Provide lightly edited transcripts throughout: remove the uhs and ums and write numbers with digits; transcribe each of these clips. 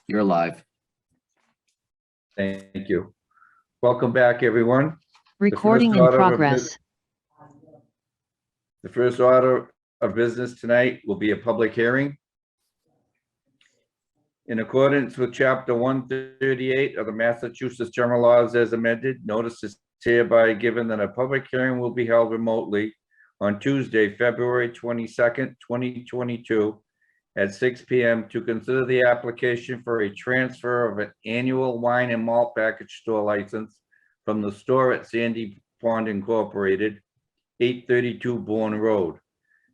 You're live. Thank you. Welcome back, everyone. Recording in order of progress. The first order of business tonight will be a public hearing. In accordance with Chapter 138 of the Massachusetts General Laws as amended, notice is hereby given that a public hearing will be held remotely on Tuesday, February 22nd, 2022 at 6 p.m. to consider the application for a transfer of an annual wine and malt package store license from the store at Sandy Pond Incorporated, 832 Bourne Road.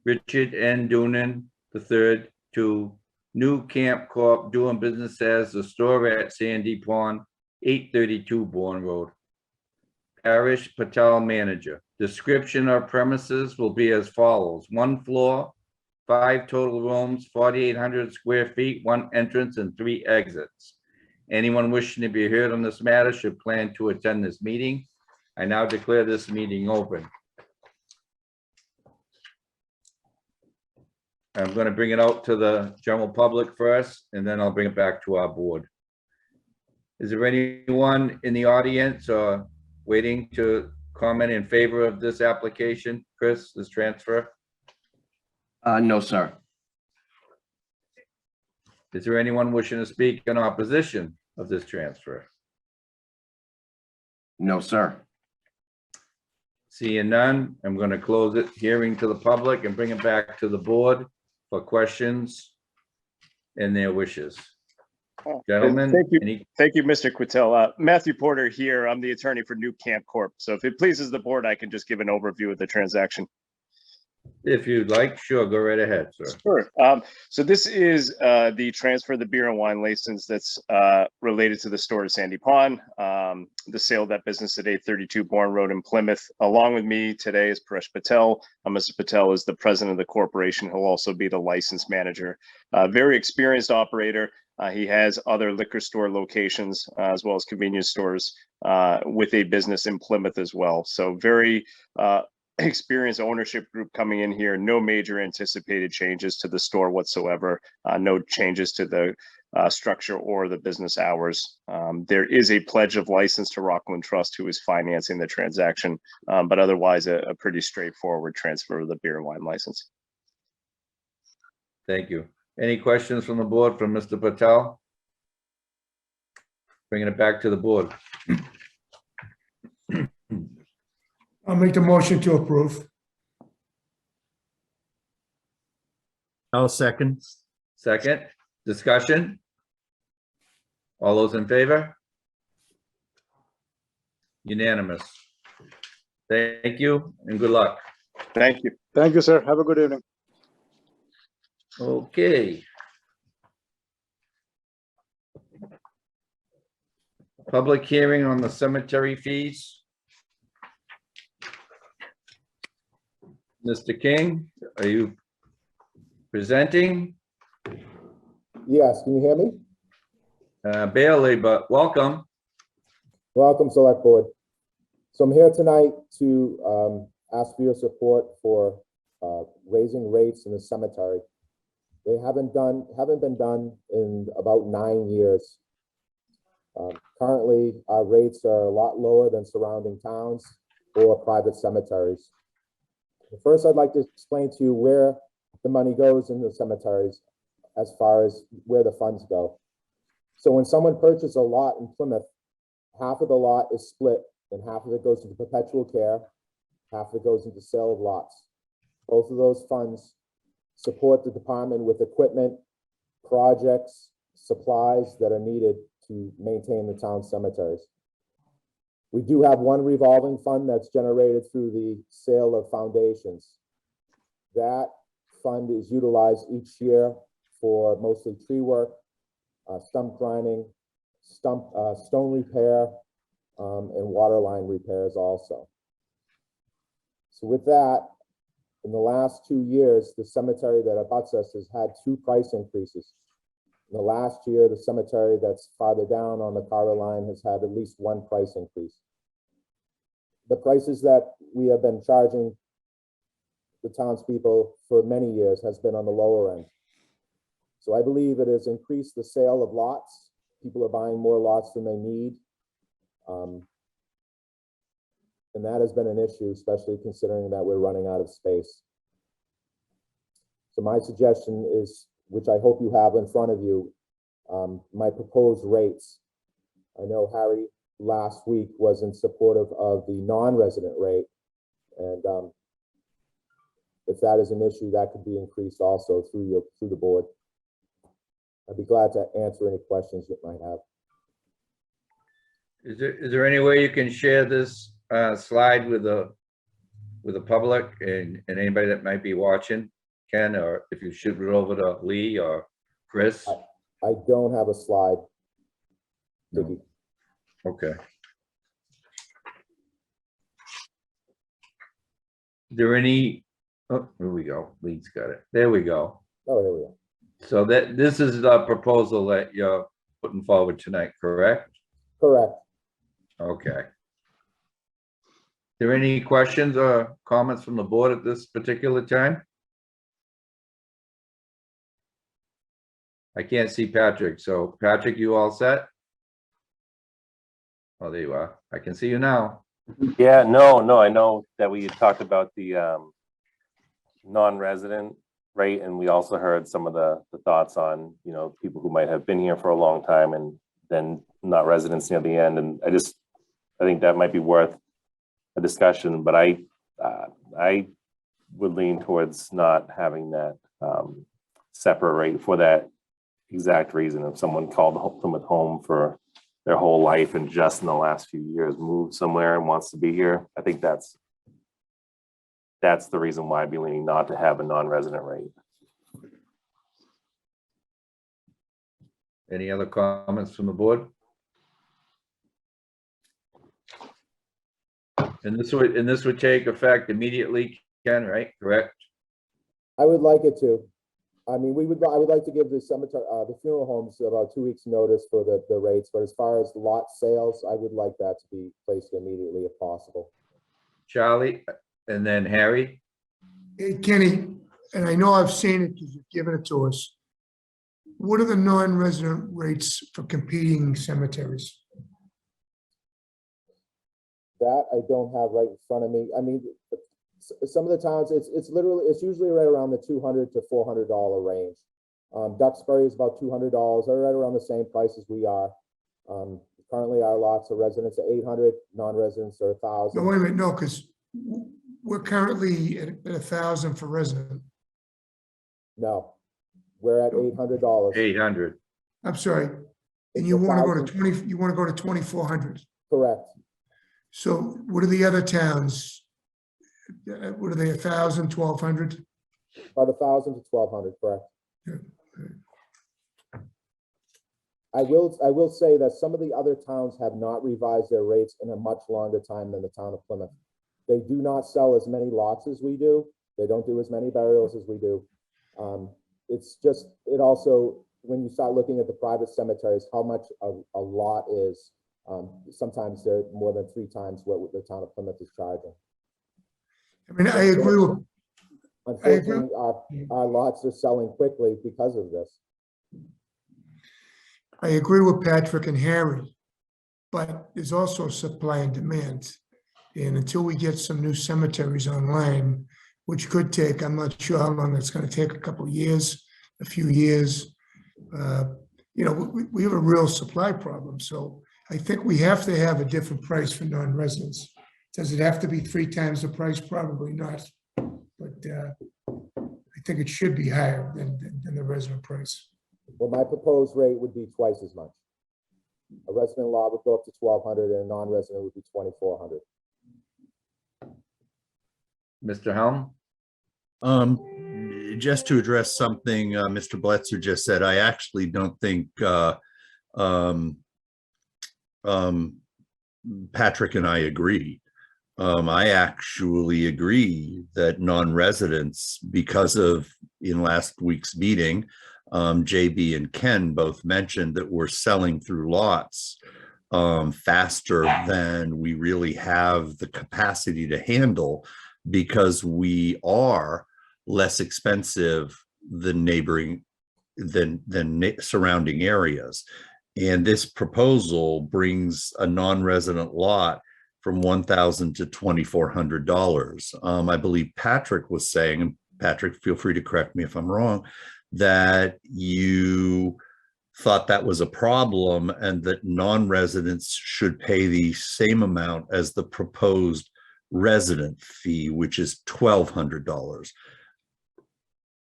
Richard N. Doonan III to New Camp Corp. doing business as the store at Sandy Pond, 832 Bourne Road. Parish Patel manager. Description of premises will be as follows: 1 floor, 5 total rooms, 4,800 square feet, 1 entrance and 3 exits. Anyone wishing to be heard on this matter should plan to attend this meeting. I now declare this meeting open. I'm going to bring it out to the general public first, and then I'll bring it back to our board. Is there anyone in the audience or waiting to comment in favor of this application, Chris, this transfer? No, sir. Is there anyone wishing to speak in opposition of this transfer? No, sir. Seeing none, I'm going to close it hearing to the public and bring it back to the board for questions and their wishes. Gentlemen, Thank you, Mr. Quittel. Matthew Porter here. I'm the attorney for New Camp Corp. So if it pleases the board, I can just give an overview of the transaction. if you'd like, sure, go right ahead, sir. Sure. So this is the transfer of the beer and wine license that's related to the store at Sandy Pond. The sale of that business at 832 Bourne Road in Plymouth. Along with me today is Paresh Patel. Mr. Patel is the president of the corporation. He'll also be the license manager. Very experienced operator. He has other liquor store locations as well as convenience stores with a business in Plymouth as well. So very experienced ownership group coming in here. No major anticipated changes to the store whatsoever. No changes to the structure or the business hours. There is a pledge of license to Rockland Trust, who is financing the transaction, but otherwise a pretty straightforward transfer of the beer and wine license. Thank you. Any questions from the board from Mr. Patel? Bringing it back to the board. I'll make the motion to approve. I'll second. Second, discussion? All those in favor? Unanimous. Thank you and good luck. Thank you. Thank you, sir. Have a good evening. Okay. Public hearing on the cemetery fees. Mr. King, are you presenting? Yes, can you hear me? Barely, but welcome. Welcome, Select Board. So I'm here tonight to ask for your support for raising rates in the cemetery. They haven't been done in about 9 years. Currently, our rates are a lot lower than surrounding towns or private cemeteries. First, I'd like to explain to you where the money goes in the cemeteries as far as where the funds go. So when someone purchases a lot in Plymouth, half of the lot is split and half of it goes into perpetual care, half of it goes into sale of lots. Both of those funds support the department with equipment, projects, supplies that are needed to maintain the town cemeteries. We do have one revolving fund that's generated through the sale of foundations. That fund is utilized each year for mostly tree work, stump grinding, stone repair, and water line repairs also. So with that, in the last 2 years, the cemetery that abuts us has had 2 price increases. In the last year, the cemetery that's farther down on the Carter line has had at least 1 price increase. The prices that we have been charging the townspeople for many years has been on the lower end. So I believe it has increased the sale of lots. People are buying more lots than they need. And that has been an issue, especially considering that we're running out of space. So my suggestion is, which I hope you have in front of you, my proposed rates. I know Harry last week was in supportive of the non-resident rate. And if that is an issue, that could be increased also through the board. I'd be glad to answer any questions you might have. Is there any way you can share this slide with the public and anybody that might be watching, Ken, or if you shoot it over to Lee or Chris? I don't have a slide. No. Vicky. Okay. Is there any, oh, here we go. Lee's got it. There we go. Oh, here we go. So this is the proposal that you're putting forward tonight, correct? Correct. Okay. There any questions or comments from the board at this particular time? I can't see Patrick, so Patrick, you all set? Oh, there you are. I can see you now. Yeah, no, I know that we had talked about the non-resident rate, and we also heard some of the thoughts on, you know, people who might have been here for a long time and then not residents near the end. And I think that might be worth a discussion, but I would lean towards not having that separate rate for that exact reason. If someone called Plymouth home for their whole life and just in the last few years moved somewhere and wants to be here, I think that's the reason why I'd be leaning not to have a non-resident rate. Any other comments from the board? And this would take effect immediately, Ken, right? Correct? I would like it to. I mean, I would like to give the cemetery, the funeral homes about 2 weeks notice for the rates, but as far as lot sales, I would like that to be placed immediately if possible. Charlie, and then Harry? Hey, Kenny, and I know I've seen it because you've given it to us. What are the non-resident rates for competing cemeteries? That I don't have right in front of me. I mean, some of the towns, it's usually right around the $200 to $400 range. Duxbury is about $200. They're right around the same price as we are. Currently, our lots of residents are $800, non-residents are $1,000. No, wait a minute, no, because we're currently at 1,000 for resident. No, we're at $800. 800. I'm sorry, and It's you want to go to 1,000. 20, you want to go to 2,400. Correct. So what are the other towns? What are they, 1,000, 1,200? About 1,000 to 1,200, correct. Yeah. I will say that some of the other towns have not revised their rates in a much longer time than the town of Plymouth. They do not sell as many lots as we do. They don't do as many burials as we do. It's just, it also, when you start looking at the private cemeteries, how much a lot is, sometimes they're more than 3 times what the town of Plymouth is charging. I mean, I agree with, Unfortunately, our lots are selling quickly because of this. I agree with Patrick and Harry, but there's also supply and demand. And until we get some new cemeteries online, which could take, I'm not sure how long it's going to take, a couple of years, a few years. You know, we have a real supply problem. So I think we have to have a different price for non-residents. Does it have to be 3 times the price? Probably not. But I think it should be higher than the resident price. Well, my proposed rate would be twice as much. A resident lot would go up to 1,200 and a non-resident would be 2,400. Mr. Helm? Just to address something Mr. Bletzer just said, I actually don't think Patrick and I agree. I actually agree that non-residents, because of in last week's meeting, JB and Ken both mentioned that we're selling through lots faster than we really have the capacity to handle, because we are less expensive than neighboring surrounding areas. And this proposal brings a non-resident lot from $1,000 to $2,400. I believe Patrick was saying, and Patrick, feel free to correct me if I'm wrong, that you thought that was a problem and that non-residents should pay the same amount as the proposed resident fee, which is $1,200,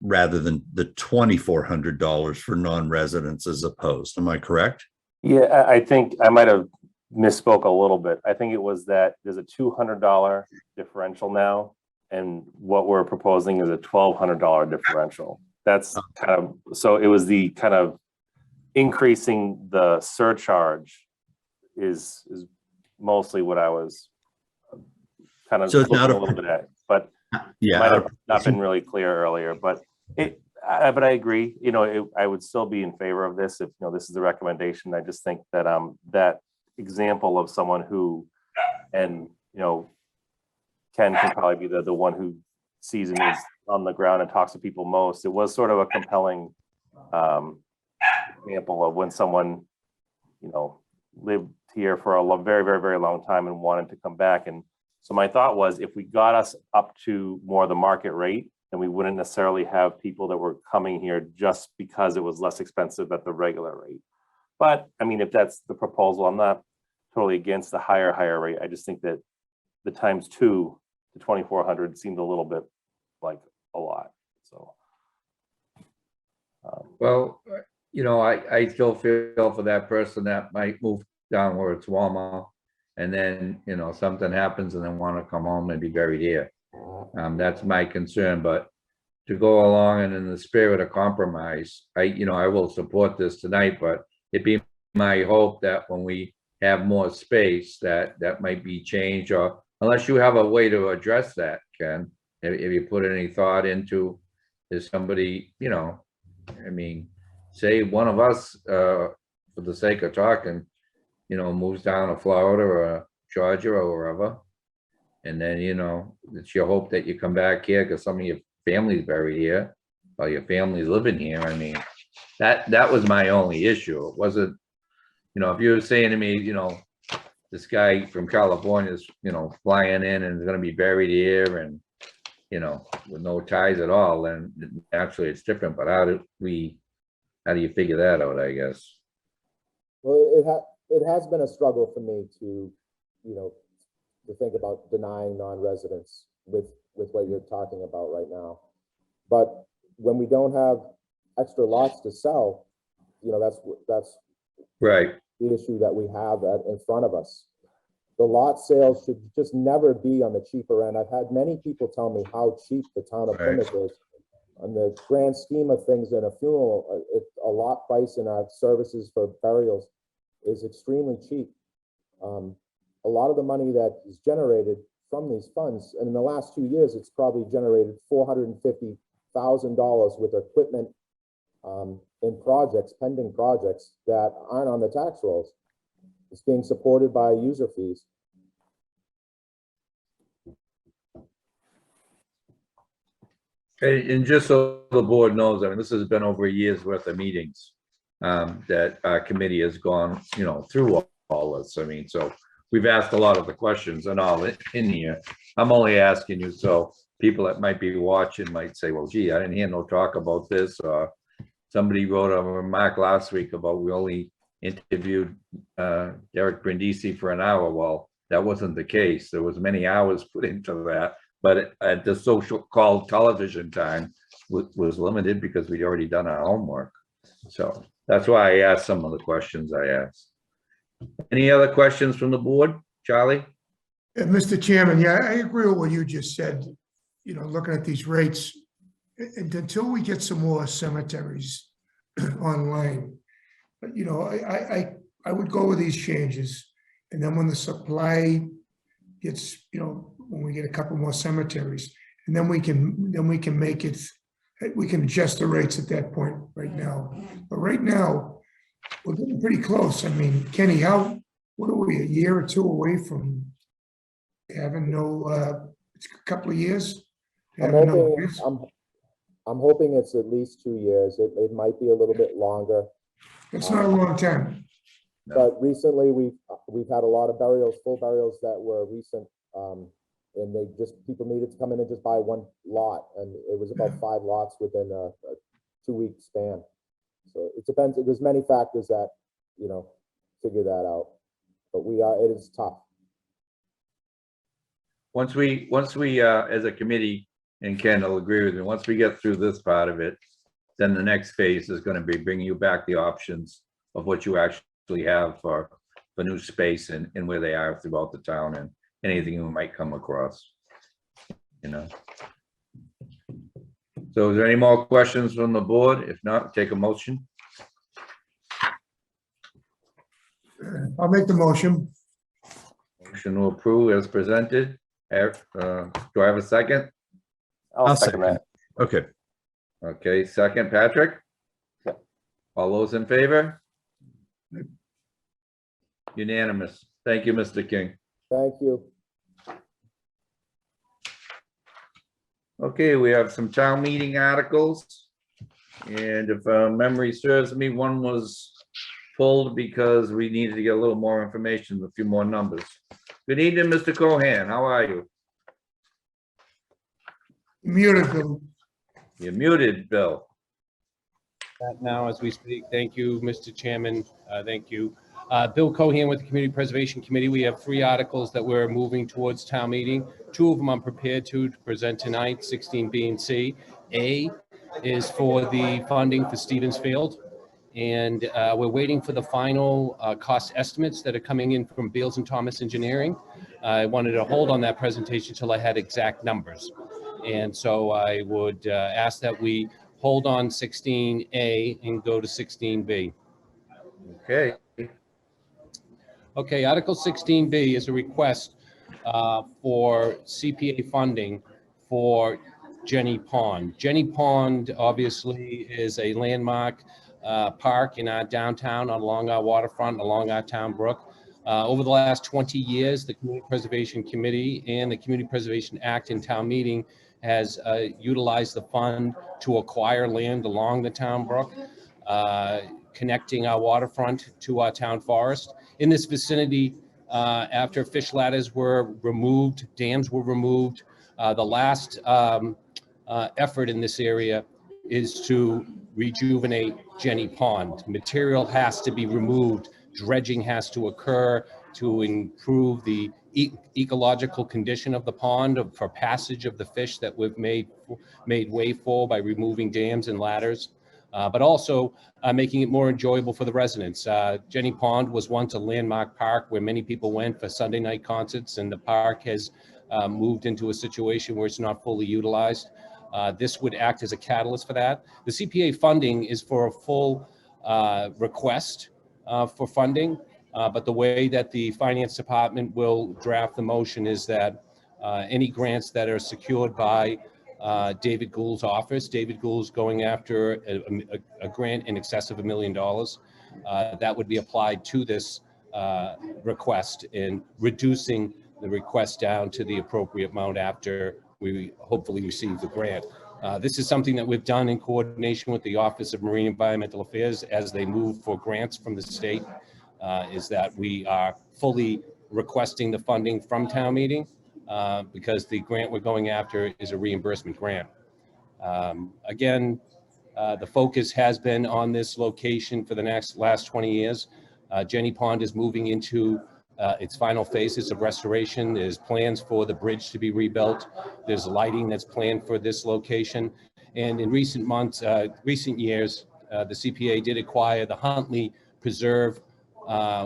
rather than the $2,400 for non-residents as opposed. Am I correct? Yeah, I think I might have misspoke a little bit. I think it was that there's a $200 differential now, and what we're proposing is a $1,200 differential. That's kind of, so it was the kind of increasing the surcharge is mostly what I was kind of So it's looking not a little bit at, but Yeah. might have not been really clear earlier, but but I agree, I would still be in favor of this if, this is the recommendation. I just think that, that example of someone who, and, Ken can probably be the one who sees and is on the ground and talks to people most. It was sort of a compelling, example of when someone, lived here for a very, very, very long time and wanted to come back. And so my thought was, if we got us up to more of the market rate, then we wouldn't necessarily have people that were coming here just because it was less expensive at the regular rate. But I mean, if that's the proposal, I'm not totally against the higher rate. I just think that the times 2 to 2,400 seemed a little bit like a lot. So, Well, I still feel for that person that might move down where it's warmer, and then, something happens and then want to come home and be buried here. That's my concern, but to go along and in the spirit of compromise, I will support this tonight, but it'd be my hope that when we have more space, that might be changed, or unless you have a way to address that, Ken, if you put any thought into, is somebody, I mean, say one of us, for the sake of talking, moves down to Florida or Georgia or wherever, and then, it's your hope that you come back here because some of your family's buried here, or your family's living here. I mean, that was my only issue. It wasn't, if you were saying to me, this guy from California is, flying in and is gonna be buried here and, with no ties at all, then actually it's different. But how do you figure that out, I guess? Well, it has been a struggle for me to, to think about denying non-residents with what you're talking about right now. But when we don't have extra lots to sell, that's Right. the issue that we have in front of us. The lot sales should just never be on the cheaper end. I've had many people tell me how cheap the town of Right. Plymouth is. On the grand scheme of things in a funeral, a lot price in our services for burials is extremely cheap. A lot of the money that is generated from these funds, and in the last 2 years, it's probably generated $450,000 with equipment in projects, pending projects that aren't on the tax rolls. It's being supported by user fees. And just so the board knows, I mean, this has been over a year's worth of meetings that our committee has gone, through all this. I mean, so we've asked a lot of the questions and all in here. I'm only asking you so people that might be watching might say, well, gee, I didn't hear no talk about this. Or somebody wrote a remark last week about we only interviewed Derek Brindisi for an hour. Well, that wasn't the case. There was many hours put into that, but at the social called television time was limited because we'd already done our homework. So that's why I asked some of the questions I asked. Any other questions from the board? Charlie? Mr. Chairman, yeah, I agree with what you just said. Looking at these rates, and until we get some more cemeteries online, but I would go with these changes, and then when the supply gets, when we get a couple more cemeteries, and then we can make it, we can adjust the rates at that point right now. But right now, we're getting pretty close. I mean, Kenny, what are we, a year or two away from having no, it's a couple of years? I'm having no hoping, rates? I'm hoping it's at least 2 years. It might be a little bit longer. It's not a long time. No. But recently, we've had a lot of burials, full burials that were recent. And people needed to come in and just buy one lot, and it was about 5 lots within a 2-week span. So it depends. There's many factors that, figure that out. But it is tough. Once we, as a committee, and Ken will agree with me, once we get through this part of it, then the next phase is gonna be bringing you back the options of what you actually have for new space and where they are throughout the town and anything you might come across, So is there any more questions from the board? If not, take a motion. I'll make the motion. Motion to approve as presented. Do I have a second? I'll second that. Okay, Okay, second, Patrick? Yep. All those in favor? Unanimous. Thank you, Mr. King. Thank you. Okay, we have some town meeting articles. And if memory serves me, one was pulled because we needed to get a little more information, a few more numbers. Good evening, Mr. Cohan. How are you? Muted, Bill. You're muted, Bill. That now as we speak. Thank you, Mr. Chairman. Thank you. Bill Cohan with the Community Preservation Committee. We have 3 articles that we're moving towards town meeting. 2 of them I'm prepared to present tonight, 16B and C. A is for the funding for Stevens Field. And we're waiting for the final cost estimates that are coming in from Beals and Thomas Engineering. I wanted to hold on that presentation till I had exact numbers. And so I would ask that we hold on 16A and go to 16B. Okay, Okay, Article 16B is a request for CPA funding for Jenny Pond. Jenny Pond obviously is a landmark park in our downtown, along our waterfront, along our town brook. Over the last 20 years, the Community Preservation Committee and the Community Preservation Act in town meeting has utilized the fund to acquire land along the town brook, connecting our waterfront to our town forest. In this vicinity, after fish ladders were removed, dams were removed, the last effort in this area is to rejuvenate Jenny Pond. Material has to be removed, dredging has to occur to improve the ecological condition of the pond for passage of the fish that we've made way for by removing dams and ladders, but also making it more enjoyable for the residents. Jenny Pond was once a landmark park where many people went for Sunday night concerts, and the park has moved into a situation where it's not fully utilized. This would act as a catalyst for that. The CPA funding is for a full request for funding, but the way that the finance department will draft the motion is that any grants that are secured by David Gould's office, David Gould's going after a grant in excess of $1 million, that would be applied to this request in reducing the request down to the appropriate amount after we hopefully receive the grant. This is something that we've done in coordination with the Office of Marine Environmental Affairs as they move for grants from the state, is that we are fully requesting the funding from town meeting because the grant we're going after is a reimbursement grant. Again, the focus has been on this location for the last 20 years. Jenny Pond is moving into its final phases of restoration. There's plans for the bridge to be rebuilt. There's lighting that's planned for this location. And in recent months, recent years, the CPA did acquire the Huntley Preserve,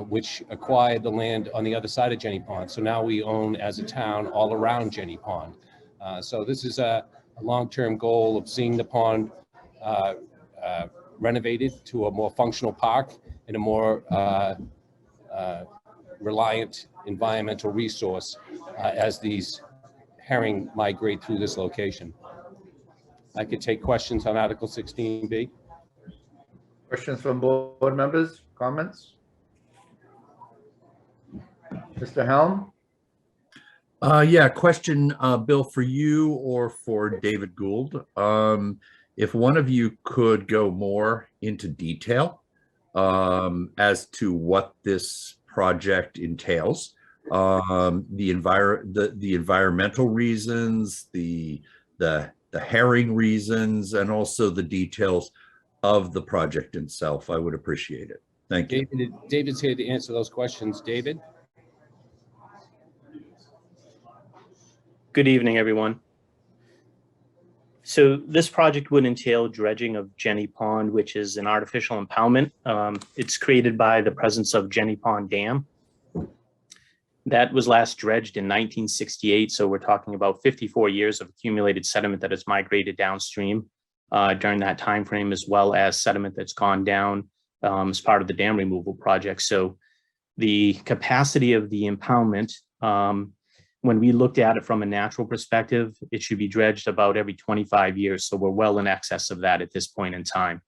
which acquired the land on the other side of Jenny Pond. So now we own as a town all around Jenny Pond. So this is a long-term goal of seeing the pond renovated to a more functional park and a more reliant environmental resource as these herring migrate through this location. I could take questions on Article 16B. questions from board members, comments? Mr. Helm? yeah, question, Bill, for you or for David Gould. if one of you could go more into detail as to what this project entails, the environmental reasons, the herring reasons, and also the details of the project itself, I would appreciate it. Thank you. David's here to answer those questions. David? Good evening, everyone. So this project would entail dredging of Jenny Pond, which is an artificial impoundment. It's created by the presence of Jenny Pond Dam. That was last dredged in 1968, so we're talking about 54 years of accumulated sediment that has migrated downstream during that time frame, as well as sediment that's gone down as part of the dam removal project. So the capacity of the impoundment, when we looked at it from a natural perspective, it should be dredged about every 25 years. So we're well in excess of that at this point in time.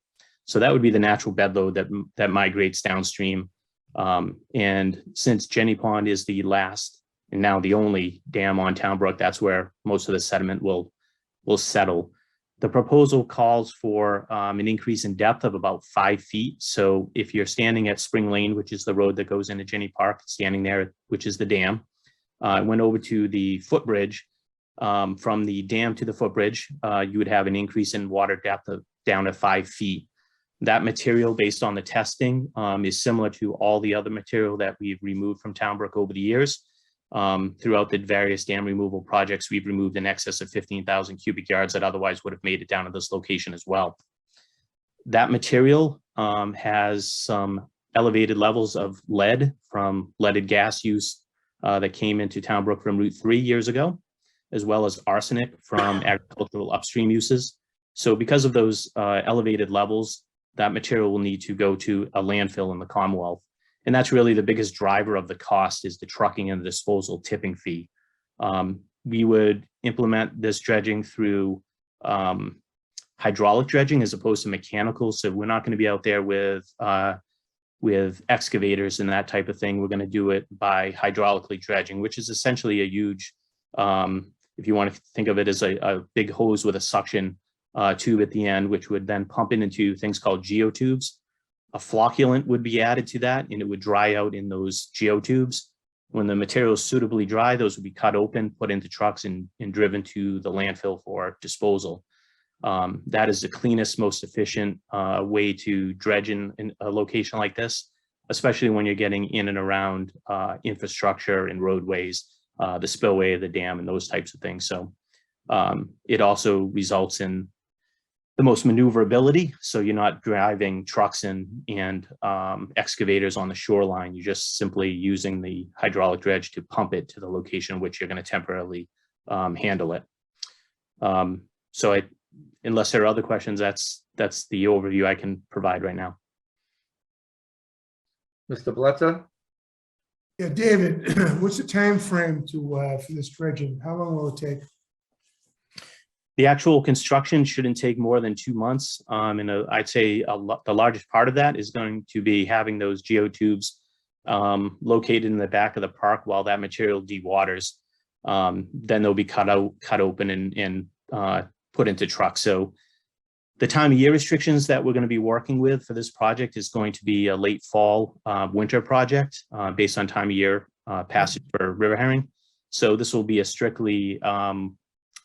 So that would be the natural bed load that migrates downstream. And since Jenny Pond is the last and now the only dam on Town Brook, that's where most of the sediment will settle. The proposal calls for an increase in depth of about 5 feet. So if you're standing at Spring Lane, which is the road that goes into Jenny Park, standing there, which is the dam, went over to the footbridge. From the dam to the footbridge, you would have an increase in water depth of down to 5 feet. That material, based on the testing, is similar to all the other material that we've removed from Town Brook over the years. Throughout the various dam removal projects, we've removed in excess of 15,000 cubic yards that otherwise would have made it down to this location as well. That material has some elevated levels of lead from leaded gas use that came into Town Brook from Route 3 years ago, as well as arsenic from agricultural upstream uses. So because of those elevated levels, that material will need to go to a landfill in the Commonwealth. And that's really the biggest driver of the cost, is the trucking and the disposal tipping fee. We would implement this dredging through hydraulic dredging as opposed to mechanical. So we're not going to be out there with excavators and that type of thing. We're going to do it by hydraulically dredging, which is essentially a huge, if you want to think of it as a big hose with a suction tube at the end, which would then pump it into things called geotubes. A flocculant would be added to that, and it would dry out in those geotubes. When the material is suitably dry, those would be cut open, put into trucks, and driven to the landfill for disposal. That is the cleanest, most efficient way to dredge in a location like this, especially when you're getting in and around infrastructure and roadways, the spillway of the dam, and those types of things. So it also results in the most maneuverability. So you're not driving trucks and excavators on the shoreline. You're just simply using the hydraulic dredge to pump it to the location which you're going to temporarily handle it. So unless there are other questions, that's the overview I can provide right now. Mr. Blitzer? Yeah, David, what's the time frame for this dredging? How long will it take? The actual construction shouldn't take more than 2 months. And I'd say the largest part of that is going to be having those geotubes located in the back of the park while that material dewaters. Then they'll be cut open and put into trucks. So the time of year restrictions that we're going to be working with for this project is going to be a late fall, winter project based on time of year passage for river herring. So this will be a strictly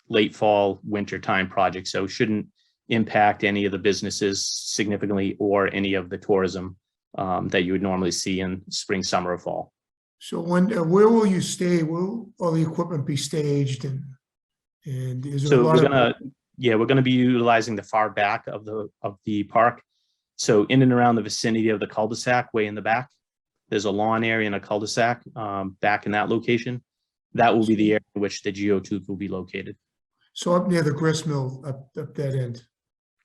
late fall, winter time project. So shouldn't impact any of the businesses significantly or any of the tourism that you would normally see in spring, summer, or fall. So where will you stay? Will all the equipment be staged and is there So a lot we're gonna be utilizing the far back of the park. So in and around the vicinity of the cul-de-sac, way in the back, there's a lawn area and a cul-de-sac back in that location. That will be the area in which the geotubes will be located. So up near the grist mill, up that end?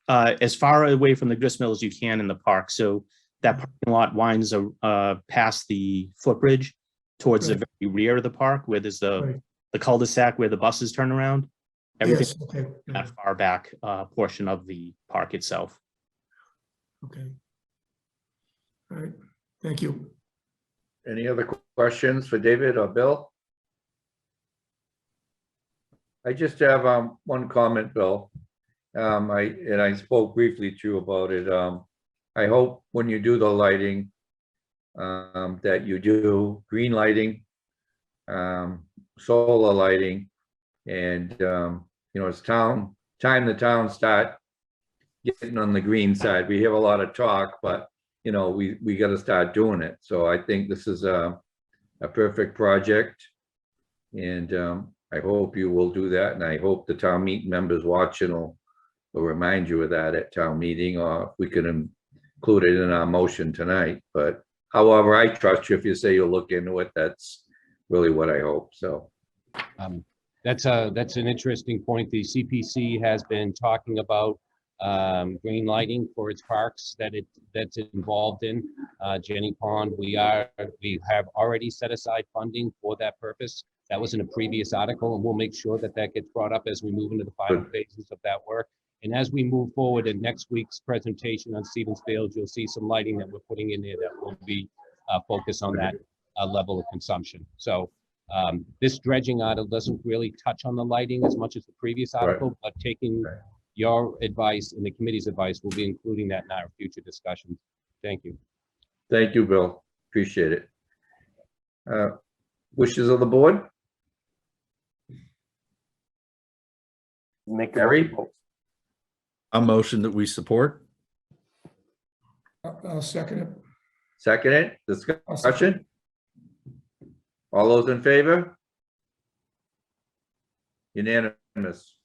As far away from the grist mill as you can in the park. So that parking lot winds past the footbridge towards the very rear of the park, where there's the cul-de-sac where the buses turn around. Everything Yes, okay. that far back portion of the park itself. Okay. All right, thank you. Any other questions for David or Bill? I just have one comment, Bill. I spoke briefly to you about it. I hope when you do the lighting, that you do green lighting, solar lighting, and, it's time the town start getting on the green side. We have a lot of talk, but, we got to start doing it. So I think this is a perfect project. And I hope you will do that. And I hope the town meeting members watching will remind you of that at town meeting, or if we can include it in our motion tonight. But however, I trust you. If you say you'll look into it, that's really what I hope. So. That's an interesting point. The CPC has been talking about green lighting for its parks that's involved in Jenny Pond. We have already set aside funding for that purpose. That was in a previous article, and we'll make sure that gets brought up as we move into the final phases of that work. And as we move forward in next week's presentation on Stevens Field, you'll see some lighting that we're putting in there that will be focused on that level of consumption. So this dredging article doesn't really touch on the lighting as much as the previous article, but taking your advice and the committee's advice, we'll be including that in our future discussions. Thank you. Thank you, Bill. Appreciate it. Wishes of the board? Harry? A motion that we support. I'll second it. Second it, discussion? All those in favor? Unanimous.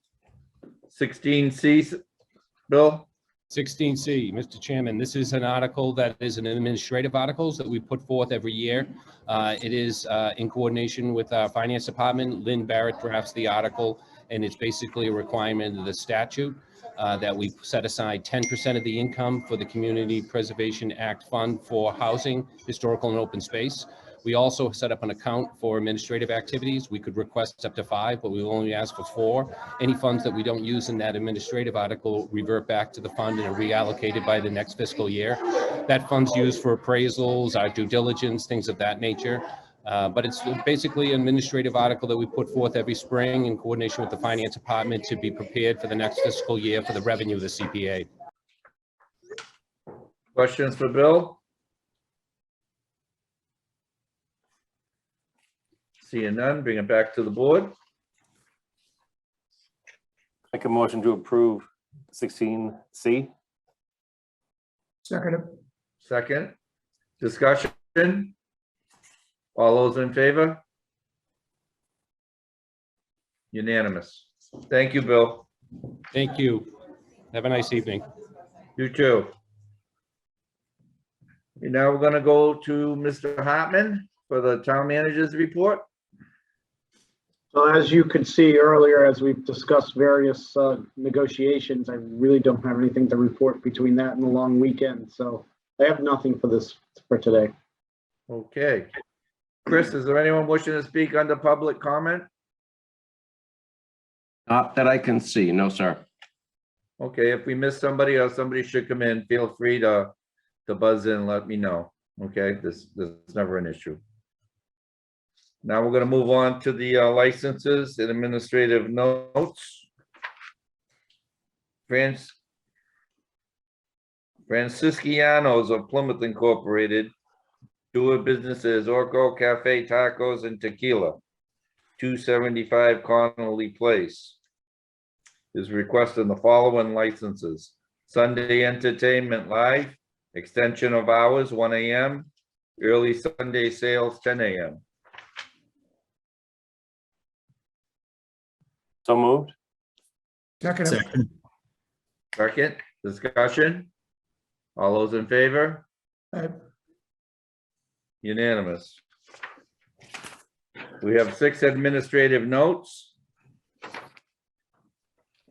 16C, Bill? 16C, Mr. Chairman, this is an article that is an administrative articles that we put forth every year. It is in coordination with our finance department. Lynn Barrett drafts the article, and it's basically a requirement of the statute that we set aside 10% of the income for the Community Preservation Act Fund for housing, historical, and open space. We also set up an account for administrative activities. We could request up to 5, but we will only ask for 4. Any funds that we don't use in that administrative article revert back to the fund and are reallocated by the next fiscal year. That fund's used for appraisals, our due diligence, things of that nature. But it's basically an administrative article that we put forth every spring in coordination with the finance department to be prepared for the next fiscal year for the revenue of the CPA. Questions for Bill? Seeing none, bring it back to the board. Make a motion to approve 16C. Second it. Second, discussion? All those in favor? Unanimous. Thank you, Bill. Thank you. Have a nice evening. You too. And now we're gonna go to Mr. Hartman for the town manager's report. So as you could see earlier, as we've discussed various negotiations, I really don't have anything to report between that and the long weekend. So I have nothing for today. Okay. Chris, is there anyone wishing to speak under public comment? Not that I can see. No, sir. Okay, if we miss somebody or somebody should come in, feel free to buzz in and let me know. Okay, this is never an issue. Now we're gonna move on to the licenses and administrative notes. Franciscanos of Plymouth Incorporated, doing businesses Orco Cafe Tacos and Tequila, 275 Connolly Place, is requesting the following licenses: Sunday entertainment live, extension of hours 1 a.m., early Sunday sales 10 a.m. So moved. Second it. Second. Second, discussion. All those in favor? Aye. Unanimous. We have 6 administrative notes.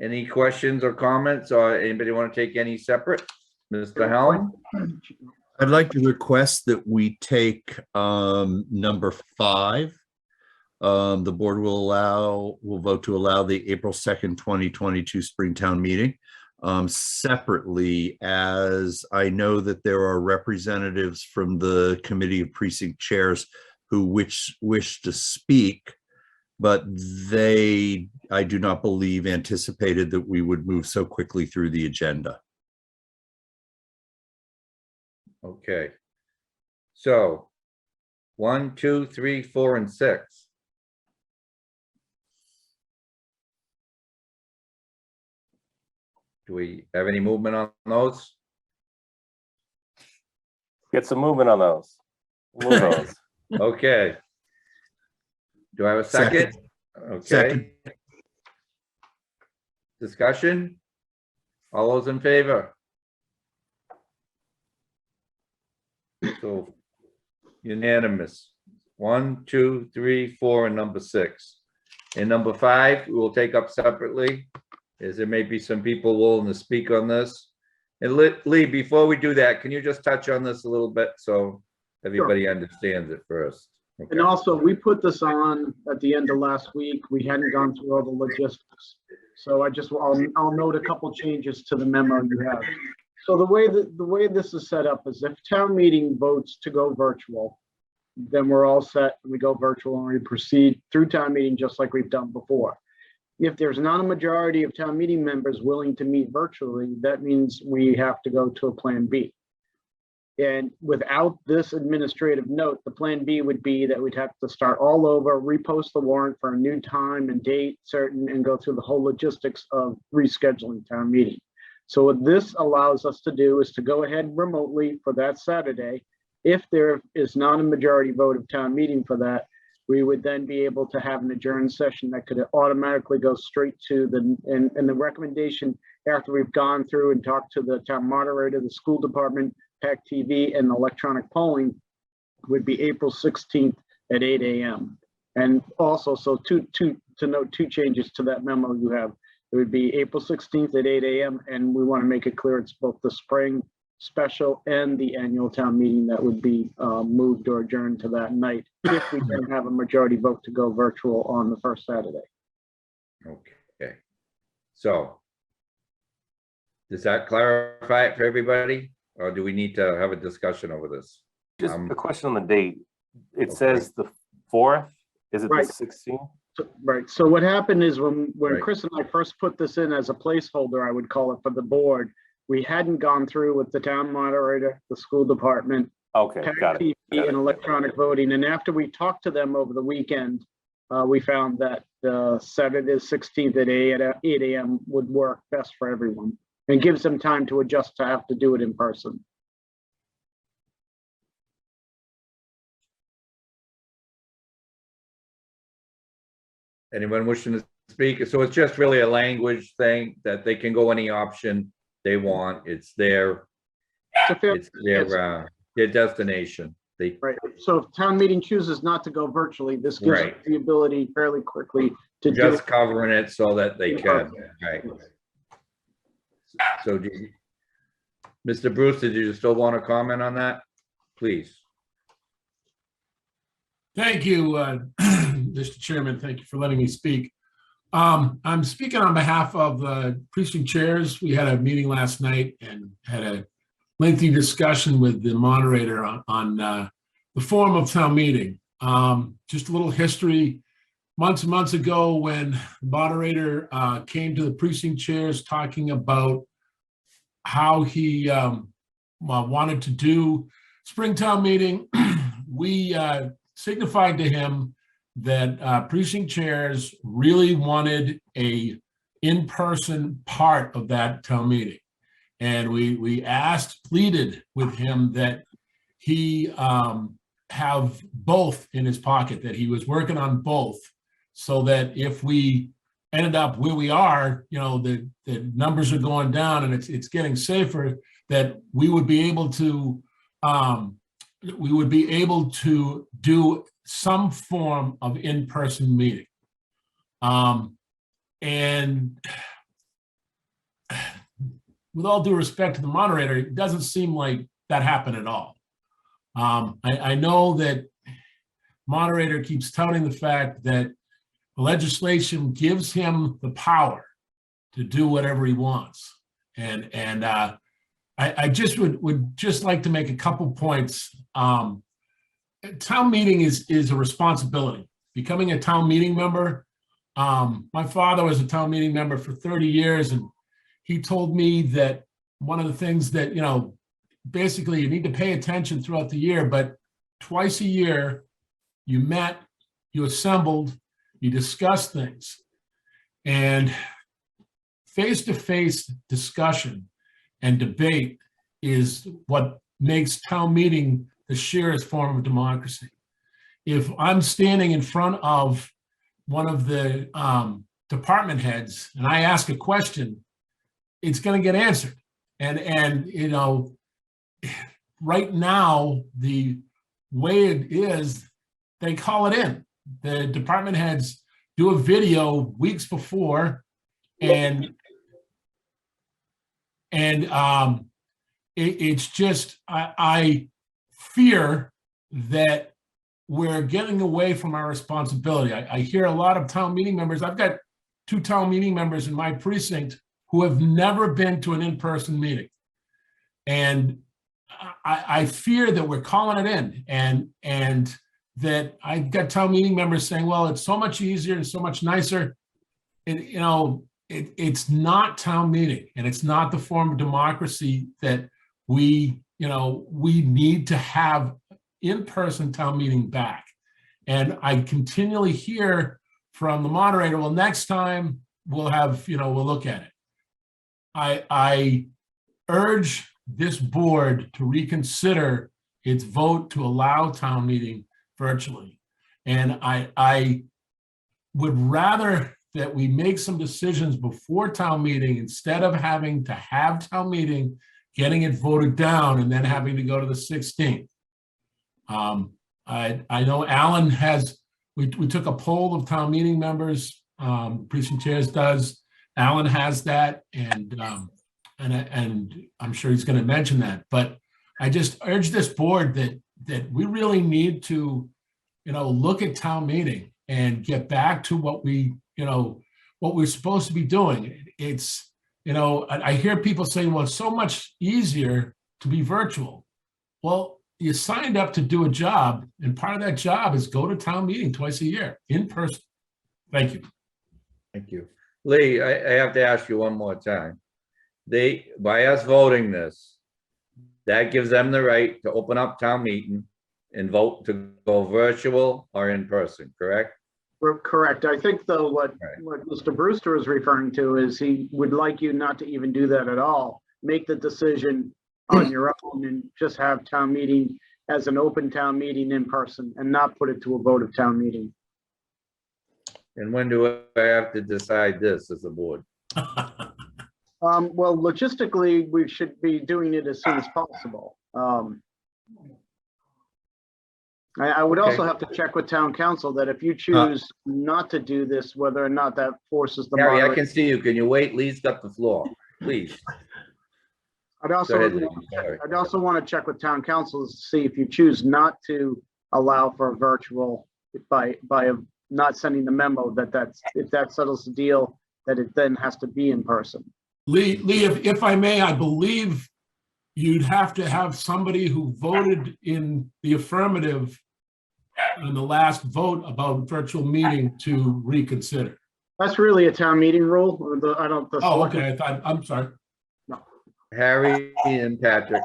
Any questions or comments, or anybody want to take any separate? Mr. Helm? I'd like to request that we take number 5. The board will vote to allow the April 2nd, 2022 Springtown meeting separately, as I know that there are representatives from the Committee of Precinct Chairs who wish to speak but they, I do not believe, anticipated that we would move so quickly through the agenda. Okay. So 1, 2, 3, 4, and 6. Do we have any movement on those? Get some movement on those. Move those. Okay. Do I have a second? Okay. Second. Discussion? All those in favor? So unanimous. 1, 2, 3, 4, and number 6. And number 5, we will take up separately, as there may be some people willing to speak on this. And Lee, before we do that, can you just touch on this a little bit so everybody understands it first? Okay. And also, we put this on at the end of last week. We hadn't gone through all the logistics. So I'll note a couple changes to the memo you have. So the way this is set up is if town meeting votes to go virtual, then we're all set and we go virtual and we proceed through town meeting just like we've done before. If there's not a majority of town meeting members willing to meet virtually, that means we have to go to a plan B. And without this administrative note, the plan B would be that we'd have to start all over, repost the warrant for a new time and date certain, and go through the whole logistics of rescheduling town meeting. So what this allows us to do is to go ahead remotely for that Saturday. If there is not a majority vote of town meeting for that, we would then be able to have an adjourned session that could automatically go straight to and the recommendation after we've gone through and talked to the town moderator, the school department, PAC TV, and electronic polling would be April 16th at 8 a.m. And also, so to note 2 changes to that memo you have, it would be April 16th at 8 a.m. And we want to make it clear it's both the spring special and the annual town meeting that would be moved or adjourned to that night if we can have a majority vote to go virtual on the first Saturday. Okay. So does that clarify it for everybody? Or do we need to have a discussion over this? Just a question on the date. It says the 4th. Is it Right. the 16th? Right. So what happened is when Right. Chris and I first put this in as a placeholder, I would call it, for the board, we hadn't gone through with the town moderator, the school department, Okay, PAC got it. TV, and electronic voting. And after we talked to them over the weekend, we found that Saturday, 16th at 8 a.m. would work best for everyone and gives them time to adjust to have to do it in person. Anyone wishing to speak? So it's just really a language thing that they can go any option they want. It's their destination. Right. So if town meeting chooses not to go virtually, this gives us Right. the ability fairly quickly to do Just covering it so that they can, right? So Mr. Bruce, did you still want to comment on that? Please. Thank you, Mr. Chairman. Thank you for letting me speak. I'm speaking on behalf of the precinct chairs. We had a meeting last night and had a lengthy discussion with the moderator on the form of town meeting. Just a little history. Months and months ago, when the moderator came to the precinct chairs talking about how he wanted to do Springtown meeting, we signified to him that precinct chairs really wanted a in-person part of that town meeting. And we pleaded with him that he have both in his pocket, that he was working on both, so that if we ended up where we are, you know, the numbers are going down and it's getting safer, that we would be able to do some form of in-person meeting. And with all due respect to the moderator, it doesn't seem like that happened at all. I know that moderator keeps touting the fact that the legislation gives him the power to do whatever he wants. And I just would just like to make a couple points. Town meeting is a responsibility. becoming a town meeting member. My father was a town meeting member for 30 years, and he told me that one of the things that, basically you need to pay attention throughout the year, but twice a year, you met, you assembled, you discussed things. And face-to-face discussion and debate is what makes town meeting the sheerest form of democracy. If I'm standing in front of one of the department heads and I ask a question, it's going to get answered. And right now, the way it is, they call it in. The department heads do a video weeks before, and it's just, I fear that we're getting away from our responsibility. I hear a lot of town meeting members. I've got 2 town meeting members in my precinct who have never been to an in-person meeting. And I fear that we're calling it in, and that I've got town meeting members saying, well, it's so much easier and so much nicer. It's not town meeting, and it's not the form of democracy that we need to have in-person town meeting back. And I continually hear from the moderator, well, next time we'll have, we'll look at it. I urge this board to reconsider its vote to allow town meeting virtually. And I would rather that we make some decisions before town meeting instead of having to have town meeting, getting it voted down, and then having to go to the 16th. I know Alan has, we took a poll of town meeting members, precinct chairs does. Alan has that, and I'm sure he's going to mention that. But I just urge this board that we really need to, look at town meeting and get back to what we're supposed to be doing. It's, I hear people saying, well, it's so much easier to be virtual. Well, you signed up to do a job, and part of that job is go to town meeting twice a year in person. Thank you. Thank you. Lee, I have to ask you one more time. By us voting this, that gives them the right to open up town meeting and vote to go virtual or in person, correct? We're correct. I think though what Mr. Brewster is referring to is he would like you not to even do that at all. Make the decision on your own and just have town meeting as an open town meeting in person and not put it to a vote of town meeting. And when do I have to decide this as a board? Well, logistically, we should be doing it as soon as possible. I would also have to check with town council that if you choose not to do this, whether or not that forces the Harry, I moderator. can see you. Can you wait? Lee's got the floor, please. I'd also want to check with town council to see if you choose not to allow for a virtual by not sending the memo if that settles the deal, that it then has to be in person. Lee, if I may, I believe you'd have to have somebody who voted in the affirmative in the last vote about virtual meeting to reconsider. That's really a town meeting rule. Oh, okay. I'm sorry. Harry and Patrick.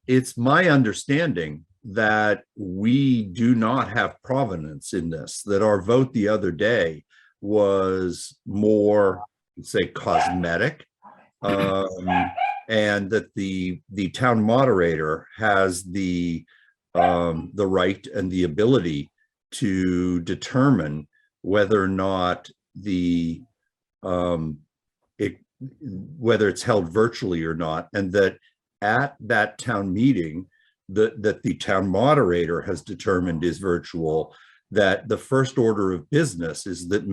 It's my understanding that we do not have provenance in this, that our vote the other day was more, say, cosmetic, and that the town moderator has the right and the ability to determine whether or not whether it's held virtually or not, and that at that town meeting that the town moderator has determined is virtual, that the first order of business is that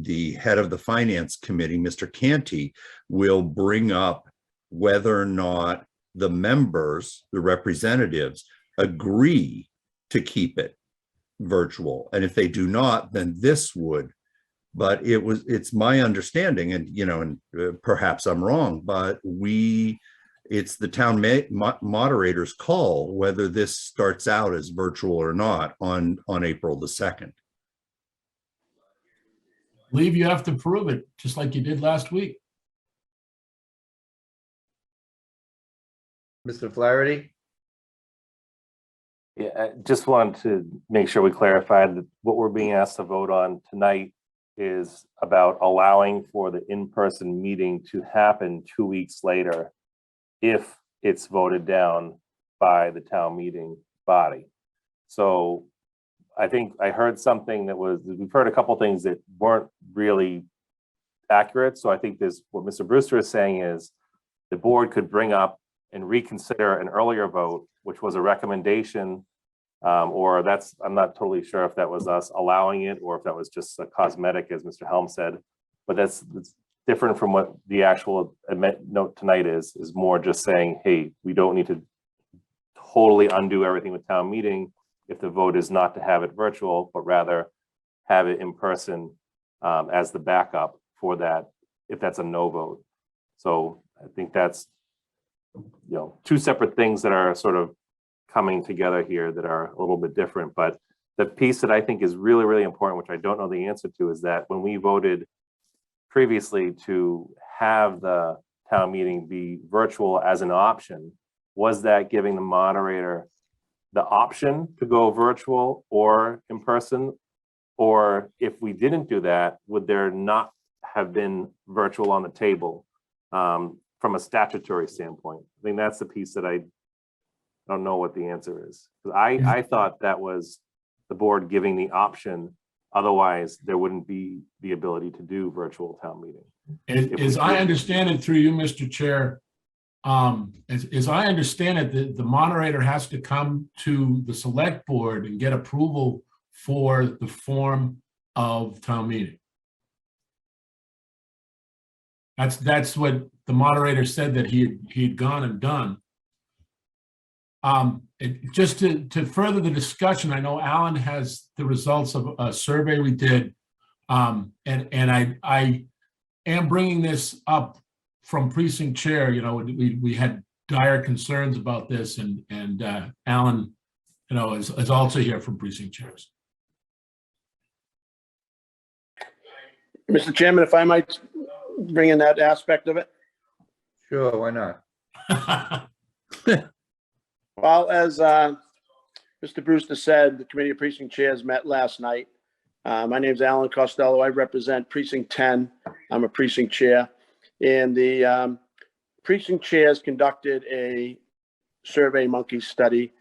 the head of the finance committee, Mr. Canty, will bring up whether or not the members, the representatives, agree to keep it virtual. And if they do not, then this would. But it's my understanding, and perhaps I'm wrong, but It's the town moderator's call whether this starts out as virtual or not on April the 2nd. Believe you have to prove it, just like you did last week. Mr. Flaherty? Yeah, I just wanted to make sure we clarified that what we're being asked to vote on tonight is about allowing for the in-person meeting to happen 2 weeks later if it's voted down by the town meeting body. So I think I heard something that we've heard a couple things that weren't really accurate. So I think what Mr. Brewster is saying is the board could bring up and reconsider an earlier vote, which was a recommendation, or I'm not totally sure if that was us allowing it or if that was just a cosmetic, as Mr. Helm said, but that's different from what the actual note tonight is more just saying, hey, we don't need to totally undo everything with town meeting if the vote is not to have it virtual, but rather have it in person as the backup for that, if that's a no vote. So I think that's, two separate things that are sort of coming together here that are a little bit different. But the piece that I think is really, really important, which I don't know the answer to, is that when we voted previously to have the town meeting be virtual as an option, was that giving the moderator the option to go virtual or in person? Or if we didn't do that, would there not have been virtual on the table from a statutory standpoint? I think that's the piece that I don't know what the answer is. I thought that was the board giving the option. Otherwise, there wouldn't be the ability to do virtual town meeting. As I understand it through you, Mr. Chair, as I understand it, the moderator has to come to the select board and get approval for the form of town meeting. That's what the moderator said that he'd gone and done. Just to further the discussion, I know Alan has the results of a survey we did, and I am bringing this up from precinct chair. We had dire concerns about this, and Alan, is also here from precinct chairs. Mr. Chairman, if I might bring in that aspect of it. Sure, why not? Well, as Mr. Brewster said, the Committee of Precinct Chairs met last night. My name is Alan Costello. I represent Precinct 10. I'm a precinct chair. And the precinct chairs conducted a survey monkey study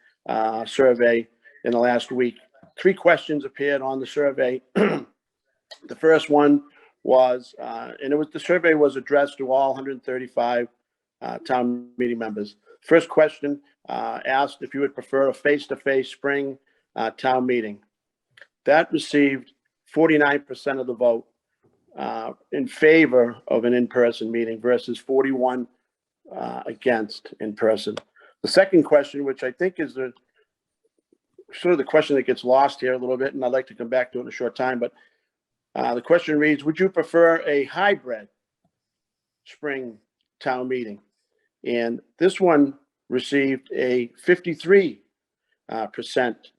survey in the last week. 3 questions appeared on the survey. The first one was, the survey was addressed to all 135 town meeting members. First question asked if you would prefer a face-to-face spring town meeting. That received 49% of the vote in favor of an in-person meeting versus 41 against in-person. The second question, which I think is the question that gets lost here a little bit, and I'd like to come back to it in a short time, but the question reads, would you prefer a hybrid spring town meeting? And this one received a 53%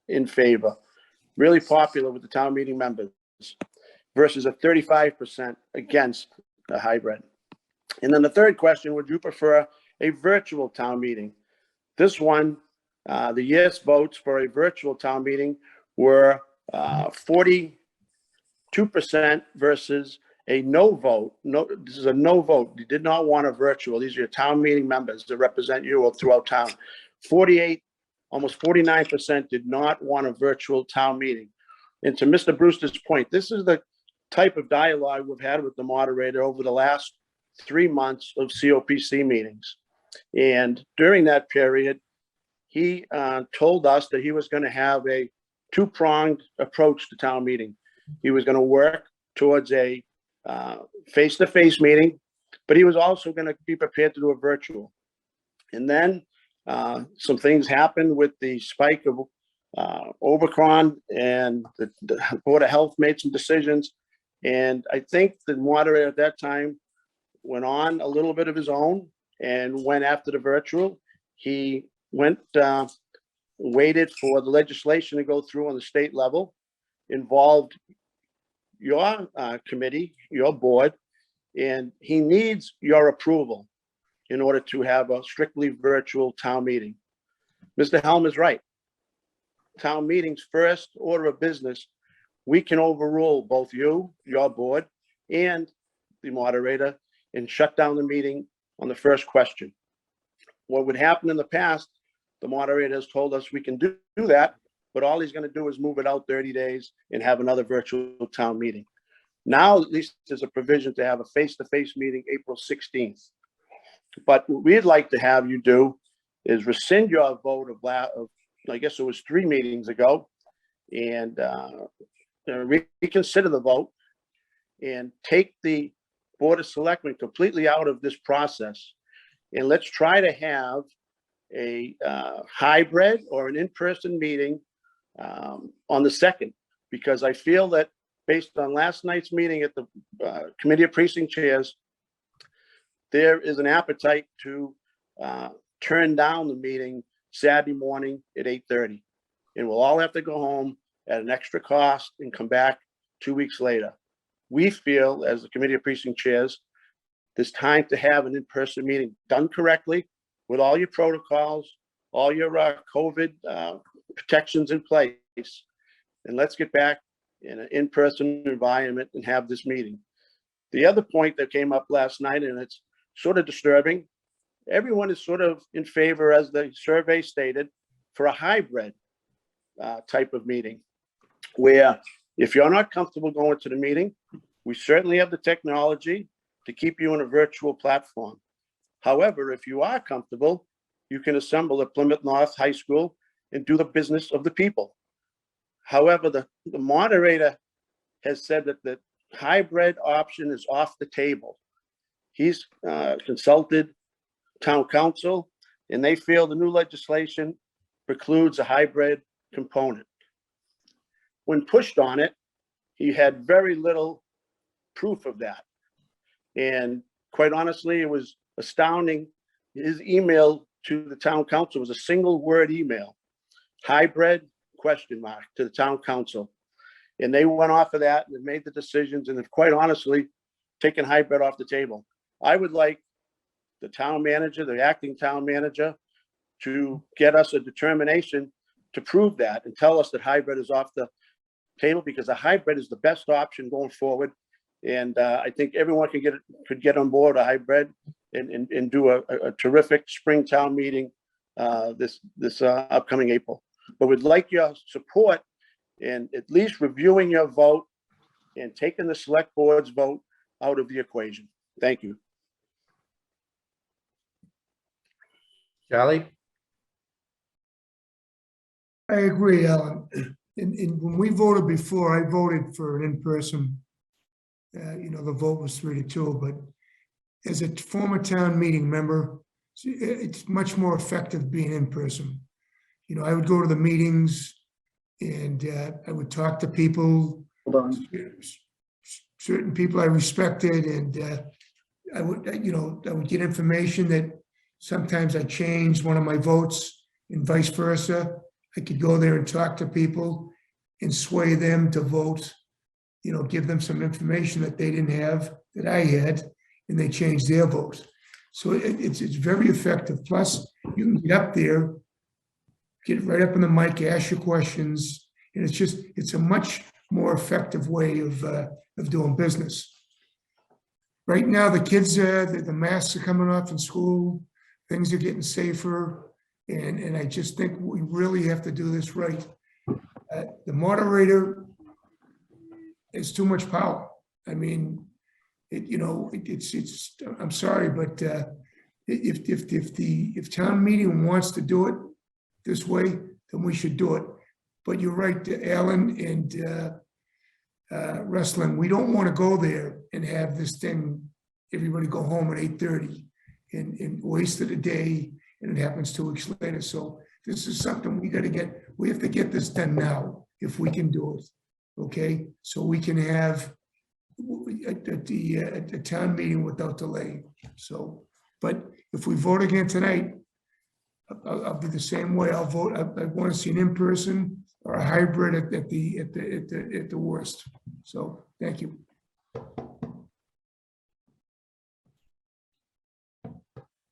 in favor, really popular with the town meeting members, versus a 35% against the hybrid. And then the third question, would you prefer a virtual town meeting? This one, the yes votes for a virtual town meeting were 42% versus a no vote. No, this is a no vote. You did not want a virtual. These are your town meeting members that represent you throughout town. 48, almost 49% did not want a virtual town meeting. And to Mr. Brewster's point, this is the type of dialogue we've had with the moderator over the last 3 months of COPC meetings. And during that period, he told us that he was going to have a 2-pronged approach to town meeting. He was going to work towards a face-to-face meeting, but he was also going to be prepared to do a virtual. And then some things happened with the spike of Omicron, and the Board of Health made some decisions. And I think the moderator at that time went on a little bit of his own and went after the virtual. He went, waited for the legislation to go through on the state level, involved your committee, your board, and he needs your approval in order to have a strictly virtual town meeting. Mr. Helm is right. Town meeting's first order of business, we can overrule both you, your board, and the moderator and shut down the meeting on the first question. What would happen in the past, the moderator has told us we can do that, but all he's going to do is move it out 30 days and have another virtual town meeting. Now, at least there's a provision to have a face-to-face meeting April 16th. But what we'd like to have you do is rescind your vote of I guess it was 3 meetings ago, and reconsider the vote and take the Board of Selectmen completely out of this process. And let's try to have a hybrid or an in-person meeting on the 2nd, because I feel that based on last night's meeting at the Committee of Precinct Chairs, there is an appetite to turn down the meeting Saturday morning at 8:30. And we'll all have to go home at an extra cost and come back 2 weeks later. We feel, as the Committee of Precinct Chairs, there's time to have an in-person meeting done correctly with all your protocols, all your COVID protections in place. And let's get back in an in-person environment and have this meeting. The other point that came up last night, and it's sort of disturbing, everyone is sort of in favor, as the survey stated, for a hybrid type of meeting, where if you're not comfortable going to the meeting, we certainly have the technology to keep you in a virtual platform. However, if you are comfortable, you can assemble at Plymouth North High School and do the business of the people. However, the moderator has said that the hybrid option is off the table. He's consulted town council, and they feel the new legislation precludes a hybrid component. When pushed on it, he had very little proof of that. And quite honestly, it was astounding. His email to the town council was a single word email, hybrid ? To the town council. And they went off of that and made the decisions, and have quite honestly taken hybrid off the table. I would like the town manager, the acting town manager, to get us a determination to prove that and tell us that hybrid is off the table, because a hybrid is the best option going forward. And I think everyone could get on board a hybrid and do a terrific spring town meeting this upcoming April. But we'd like your support in at least reviewing your vote and taking the select board's vote out of the equation. Thank you. Charlie? I agree, Alan. And when we voted before, I voted for an in-person. The vote was 3-2, but as a former town meeting member, it's much more effective being in person. I would go to the meetings and I would talk to people, certain people I respected, and I would get information that sometimes I changed one of my votes and vice versa. I could go there and talk to people and sway them to vote, give them some information that they didn't have that I had, and they changed their vote. So it's very effective. Plus, you can get up there, get right up in the mic, ask your questions, and it's a much more effective way of doing business. Right now, the kids, the masks are coming off in school, things are getting safer, and I just think we really have to do this right. The moderator has too much power. I mean, I'm sorry, but if town meeting wants to do it this way, then we should do it. But you're right, Alan and Wrestling, we don't want to go there and have this thing, everybody go home at 8:30 and wasted a day, and it happens 2 weeks later. So this is something we have to get this done now, if we can do it, okay? So we can have a town meeting without delay. So, but if we vote again tonight, I'll be the same way. I'll vote. I want to see an in-person or a hybrid at the worst. So, thank you.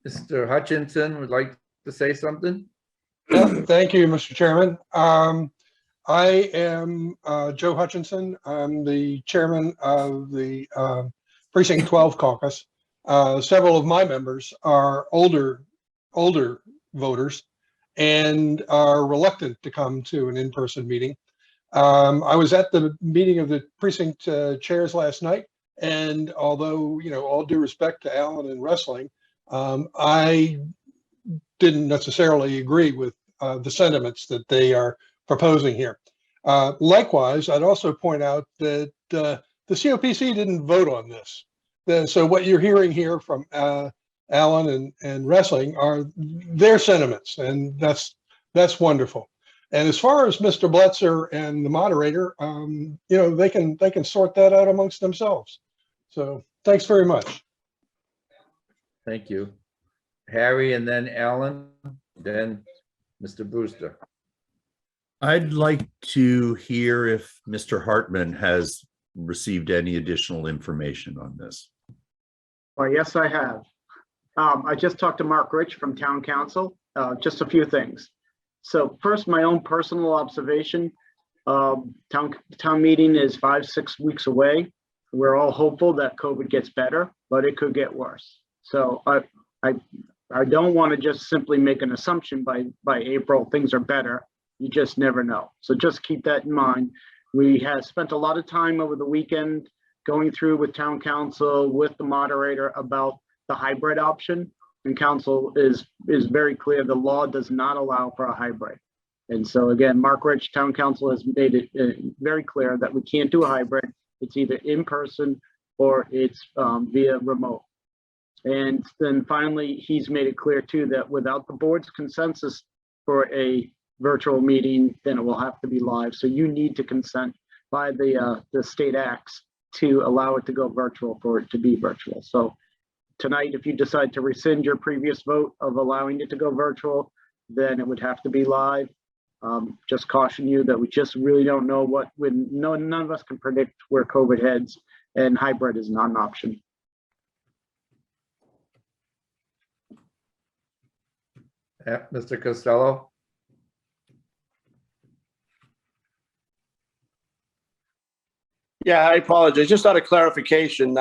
Mr. Hutchinson would like to say something? Thank you, Mr. Chairman. I am Joe Hutchinson. I'm the chairman of the Precinct 12 caucus. Several of my members are older voters and are reluctant to come to an in-person meeting. I was at the meeting of the precinct chairs last night, and although, all due respect to Alan and wrestling, I didn't necessarily agree with the sentiments that they are proposing here. Likewise, I'd also point out that the COPC didn't vote on this. So what you're hearing here from Alan and wrestling are their sentiments, and that's wonderful. And as far as Mr. Bletzer and the moderator, they can sort that out amongst themselves. So thanks very much. Thank you. Harry and then Alan, then Mr. Brewster. I'd like to hear if Mr. Hartman has received any additional information on this. Well, yes, I have. I just talked to Mark Rich from Town Council, just a few things. So first, my own personal observation, town meeting is 5-6 weeks away. We're all hopeful that COVID gets better, but it could get worse. So I don't want to just simply make an assumption by April things are better. You just never know. So just keep that in mind. We have spent a lot of time over the weekend going through with Town Council, with the moderator about the hybrid option. And council is very clear, the law does not allow for a hybrid. And so again, Mark Rich, Town Council has made it very clear that we can't do a hybrid. It's either in person or it's via remote. And then finally, he's made it clear too that without the board's consensus for a virtual meeting, then it will have to be live. So you need to consent by the state acts to allow it to go virtual for it to be virtual. So tonight, if you decide to rescind your previous vote of allowing it to go virtual, then it would have to be live. Just caution you that we just really don't know none of us can predict where COVID heads, and hybrid is not an option. Yeah, Mr. Costello. Yeah, I apologize. Just out of clarification,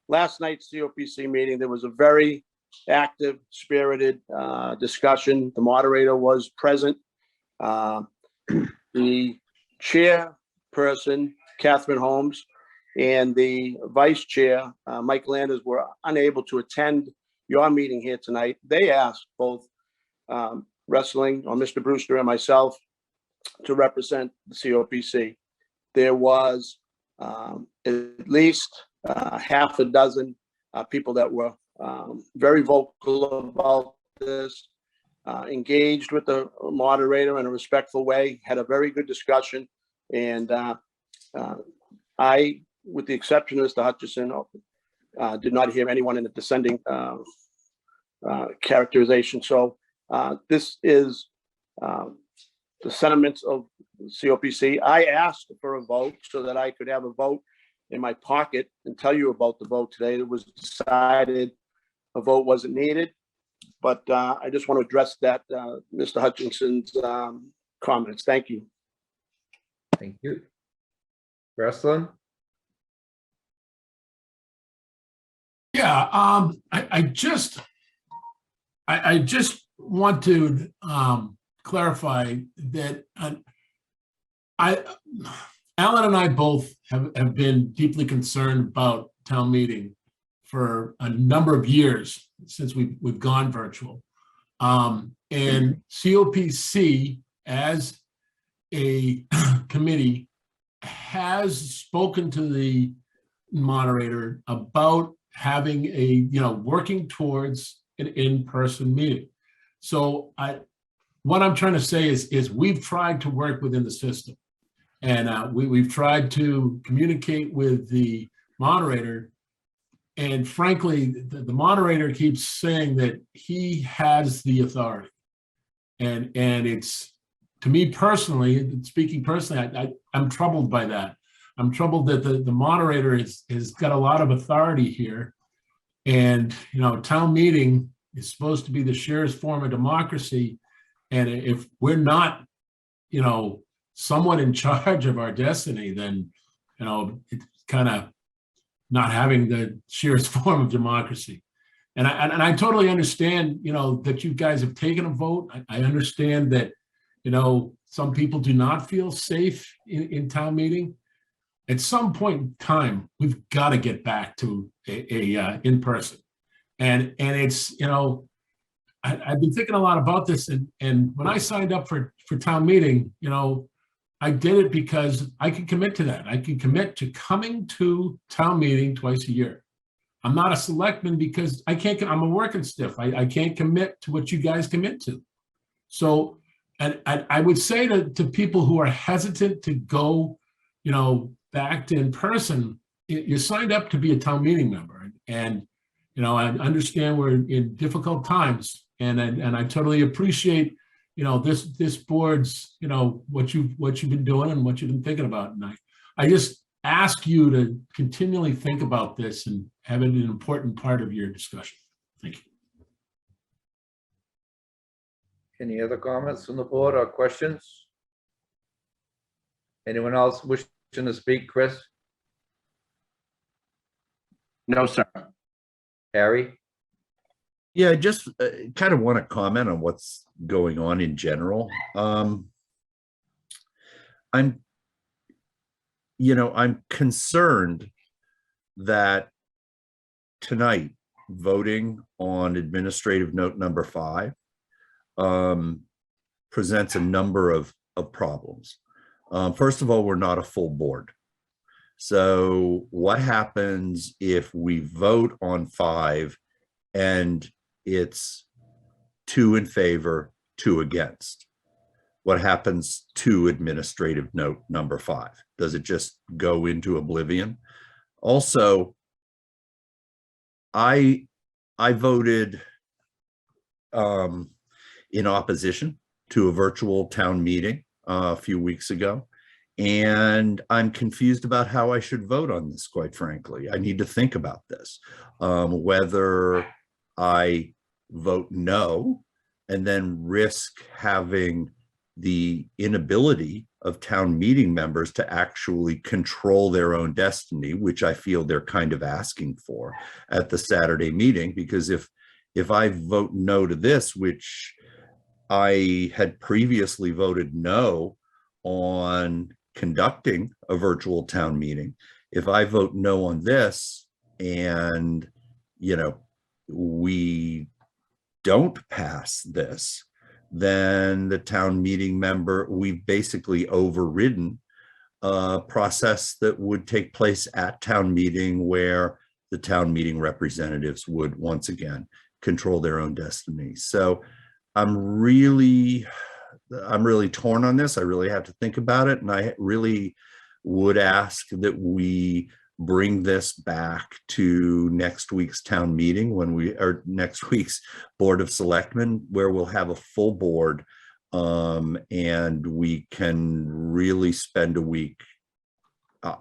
last night's COPC meeting, there was a very active, spirited discussion. The moderator was present. The chairperson, Catherine Holmes, and the vice chair, Mike Landers, were unable to attend your meeting here tonight. They asked both wrestling, or Mr. Brewster and myself, to represent the COPC. There was at least half a dozen people that were very vocal about this, engaged with the moderator in a respectful way, had a very good discussion. And I, with the exception of Mr. Hutchison, did not hear anyone in the dissenting characterization. So this is the sentiments of COPC. I asked for a vote so that I could have a vote in my pocket and tell you about the vote today. It was decided a vote wasn't needed, but I just want to address that, Mr. Hutchinson's comments. Thank you. Thank you. Wrestling. Yeah, I just want to clarify that Alan and I both have been deeply concerned about town meeting for a number of years since we've gone virtual. And COPC as a committee has spoken to the moderator about having working towards an in-person meeting. So what I'm trying to say is we've tried to work within the system, and we've tried to communicate with the moderator And frankly, the moderator keeps saying that he has the authority. And it's, to me personally, speaking personally, I'm troubled by that. I'm troubled that the moderator has got a lot of authority here. And, town meeting is supposed to be the surest form of democracy. And if we're not, somewhat in charge of our destiny, then, it's kind of not having the surest form of democracy. And I totally understand, that you guys have taken a vote. I understand that, some people do not feel safe in town meeting. At some point in time, we've got to get back to a in-person. And it's, I've been thinking a lot about this. And when I signed up for town meeting, I did it because I can commit to that. I can commit to coming to town meeting twice a year. I'm not a selectman because I'm a working stiff. I can't commit to what you guys commit to. So, and I would say to people who are hesitant to go, back to in person, you signed up to be a town meeting member. And, I understand we're in difficult times, and I totally appreciate, this board's, what you've been doing and what you've been thinking about. And I just ask you to continually think about this and have it an important part of your discussion. Thank you. Any other comments from the board or questions? Anyone else wishing to speak, Chris? No, sir. Harry? Yeah, I just kind of want to comment on what's going on in general. I'm concerned that tonight, voting on administrative note number 5 presents a number of problems. First of all, we're not a full board. So what happens if we vote on 5 and it's 2 in favor, 2 against? What happens to administrative note number 5? Does it just go into oblivion? Also, I voted in opposition to a virtual town meeting a few weeks ago, and I'm confused about how I should vote on this, quite frankly. I need to think about this, whether I vote no and then risk having the inability of town meeting members to actually control their own destiny, which I feel they're kind of asking for at the Saturday meeting. Because if I vote no to this, which I had previously voted no on conducting a virtual town meeting, if I vote no on this and, we don't pass this, then the town meeting member, we've basically overridden a process that would take place at town meeting, where the town meeting representatives would once again control their own destiny. So I'm really torn on this. I really have to think about it. And I really would ask that we bring this back to next week's town meeting, or next week's Board of Selectmen, where we'll have a full board, and we can really spend a week.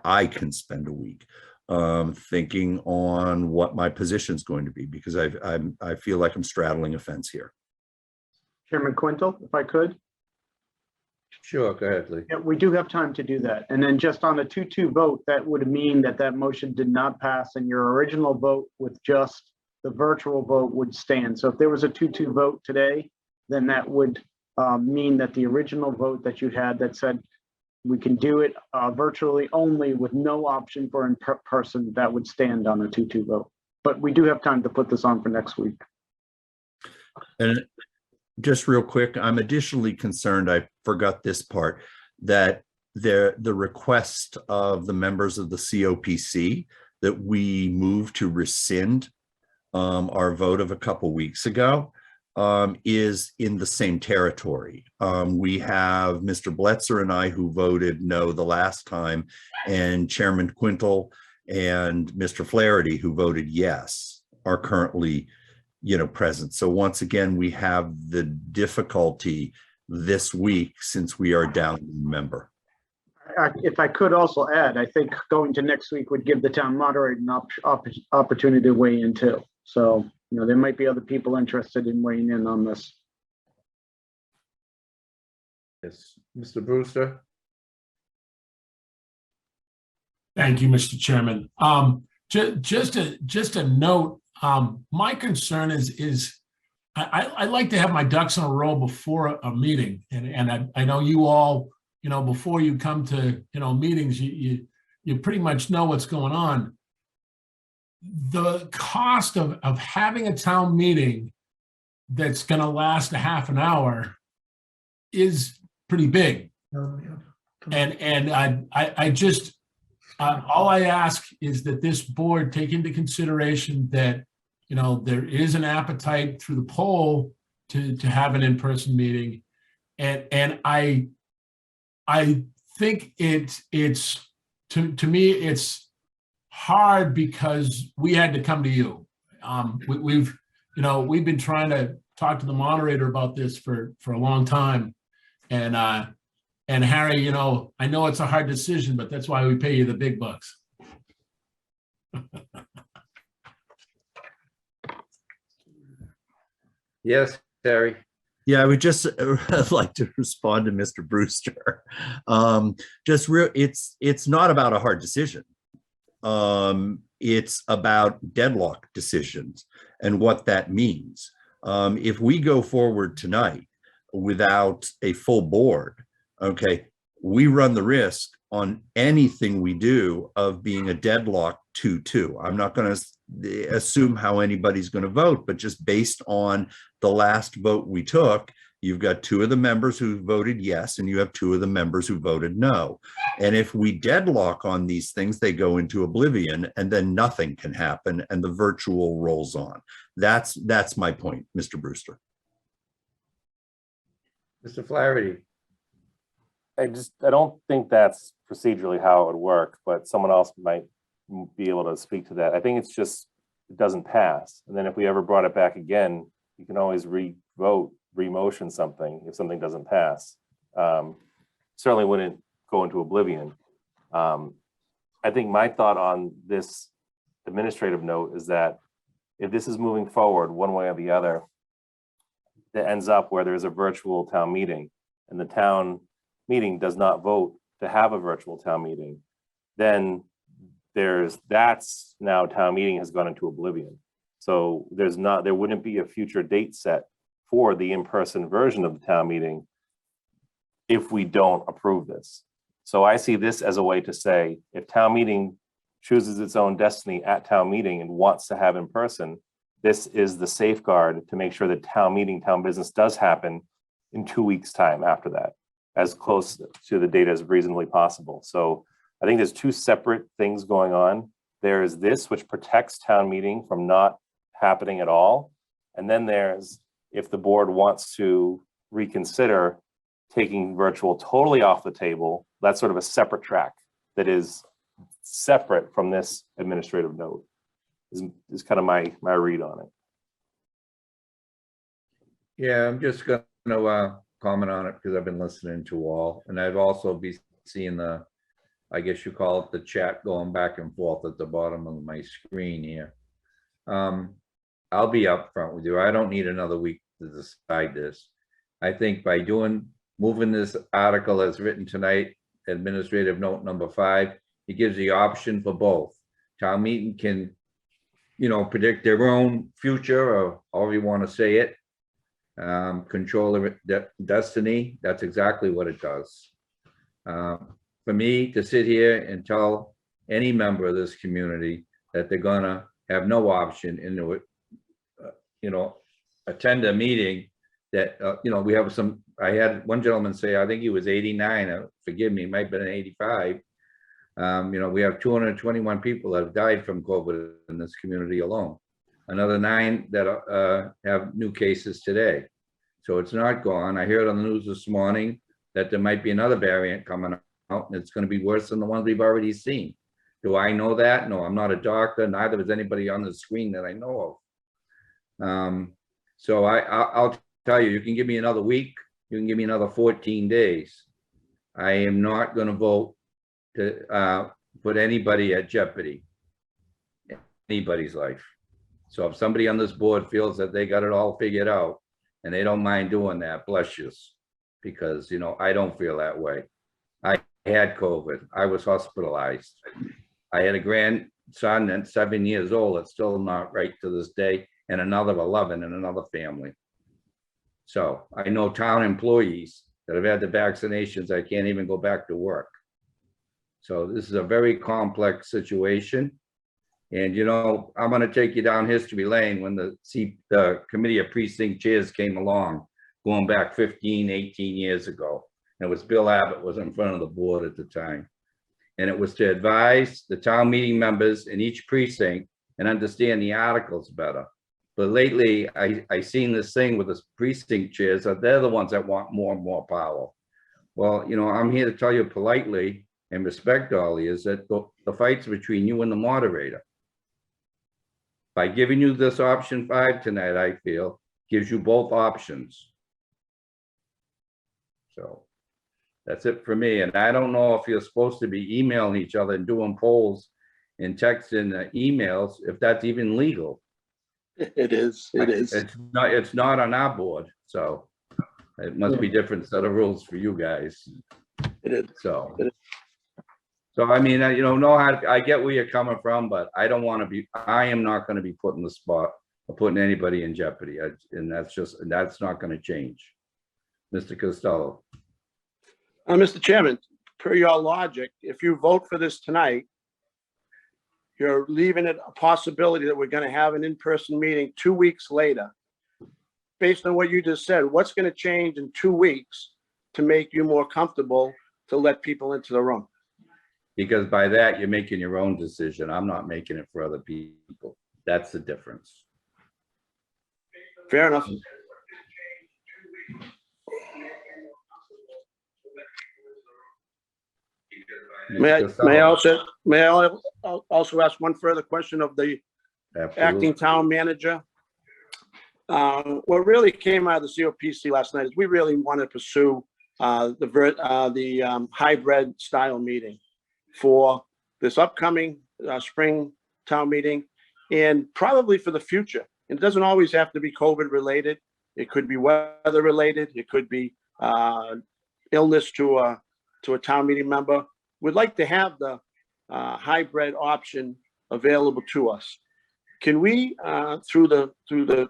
I can spend a week thinking on what my position is going to be, because I feel like I'm straddling a fence here. Chairman Quintel, if I could. Sure, go ahead, Lee. Yeah, we do have time to do that. And then just on a 2-2 vote, that would mean that motion did not pass, and your original vote with just the virtual vote would stand. So if there was a 2-2 vote today, then that would mean that the original vote that you had that said we can do it virtually only with no option for in-person, that would stand on a 2-2 vote. But we do have time to put this on for next week. And just real quick, I'm additionally concerned, I forgot this part, that the request of the members of the COPC that we move to rescind our vote of a couple weeks ago is in the same territory. We have Mr. Bletzer and I who voted no the last time, and Chairman Quintel and Mr. Flaherty, who voted yes, are currently, present. So once again, we have the difficulty this week since we are down a member. If I could also add, I think going to next week would give the town moderator an opportunity to weigh in too. So, there might be other people interested in weighing in on this. Yes, Mr. Brewster? Thank you, Mr. Chairman. Just a note, my concern is I like to have my ducks in a row before a meeting. And I know you all, before you come to, meetings, you pretty much know what's going on. The cost of having a town meeting that's going to last a half an hour is pretty big. And I just, all I ask is that this board take into consideration that, there is an appetite through the poll to have an in-person meeting. And I think it's to me, it's hard because we had to come to you. We've been trying to talk to the moderator about this for a long time. And Harry, I know it's a hard decision, but that's why we pay you the big bucks. Yes, Terry. Yeah, I would just like to respond to Mr. Brewster. It's not about a hard decision. It's about deadlock decisions and what that means. If we go forward tonight without a full board, okay, we run the risk on anything we do of being a deadlock 2-2. I'm not going to assume how anybody's going to vote, but just based on the last vote we took, you've got 2 of the members who voted yes, and you have 2 of the members who voted no. And if we deadlock on these things, they go into oblivion, and then nothing can happen, and the virtual rolls on. That's my point, Mr. Brewster. Mr. Flaherty? I don't think that's procedurally how it would work, but someone else might be able to speak to that. I think it's just, it doesn't pass. And then if we ever brought it back again, you can always re-vote, re-motion something if something doesn't pass. Certainly wouldn't go into oblivion. I think my thought on this administrative note is that if this is moving forward one way or the other, that ends up where there's a virtual town meeting and the town meeting does not vote to have a virtual town meeting, then that's now town meeting has gone into oblivion. So there wouldn't be a future date set for the in-person version of the town meeting if we don't approve this. So I see this as a way to say, if town meeting chooses its own destiny at town meeting and wants to have in person, this is the safeguard to make sure that town meeting, town business does happen in 2 weeks' time after that, as close to the date as reasonably possible. So I think there's 2 separate things going on. There's this, which protects town meeting from not happening at all. And then there's, if the board wants to reconsider taking virtual totally off the table, that's sort of a separate track that is separate from this administrative note, is kind of my read on it. Yeah, I'm just going to comment on it because I've been listening to all, and I've also been seeing the, I guess you call it the chat going back and forth at the bottom of my screen here. I'll be upfront with you. I don't need another week to decide this. I think by moving this article as written tonight, administrative note number 5, it gives the option for both. Town meeting can, predict their own future, or however you want to say it. Control their destiny. That's exactly what it does. For me to sit here and tell any member of this community that they're gonna have no option into it, attend a meeting that, we have some, I had one gentleman say, I think he was 89, forgive me, might have been 85. We have 221 people that have died from COVID in this community alone. Another 9 that have new cases today. So it's not gone. I heard on the news this morning that there might be another variant coming out, and it's going to be worse than the ones we've already seen. Do I know that? No, I'm not a doctor. Neither is anybody on the screen that I know of. So I'll tell you, you can give me another week, you can give me another 14 days. I am not going to vote to put anybody at jeopardy, anybody's life. So if somebody on this board feels that they got it all figured out and they don't mind doing that, bless you. Because, you know, I don't feel that way. I had COVID. I was hospitalized. I had a grandson that's 7 years old. That's still not right to this day, and another 11 in another family. So I know town employees that have had the vaccinations. I can't even go back to work. So this is a very complex situation. And, you know, I'm going to take you down history lane when the committee of precinct chairs came along, going back 15, 18 years ago. And it was Bill Abbott was in front of the board at the time. And it was to advise the town meeting members in each precinct and understand the articles better. But lately, I seen this thing with the precinct chairs that they're the ones that want more and more power. Well, you know, I'm here to tell you politely and respect all is that the fight's between you and the moderator. By giving you this option 5 tonight, I feel gives you both options. So that's it for me. And I don't know if you're supposed to be emailing each other and doing polls and texting emails, if that's even legal. It is. It's not on our board. So it must be different set of rules for you guys. It is. So I mean, you know how I get where you're coming from, but I am not going to be put in the spot of putting anybody in jeopardy. And that's not going to change. Mr. Costello. Mr. Chairman, per your logic, if you vote for this tonight, you're leaving it a possibility that we're going to have an in-person meeting 2 weeks later. Based on what you just said, what's going to change in 2 weeks to make you more comfortable to let people into the room? Because by that, you're making your own decision. I'm not making it for other people. That's the difference. Fair enough. May I also ask one further question of the acting town manager? What really came out of the COPC last night is we really want to pursue the hybrid style meeting for this upcoming spring town meeting and probably for the future. And it doesn't always have to be COVID related. It could be weather related. It could be illness to a town meeting member. We'd like to have the hybrid option available to us. Can we, through the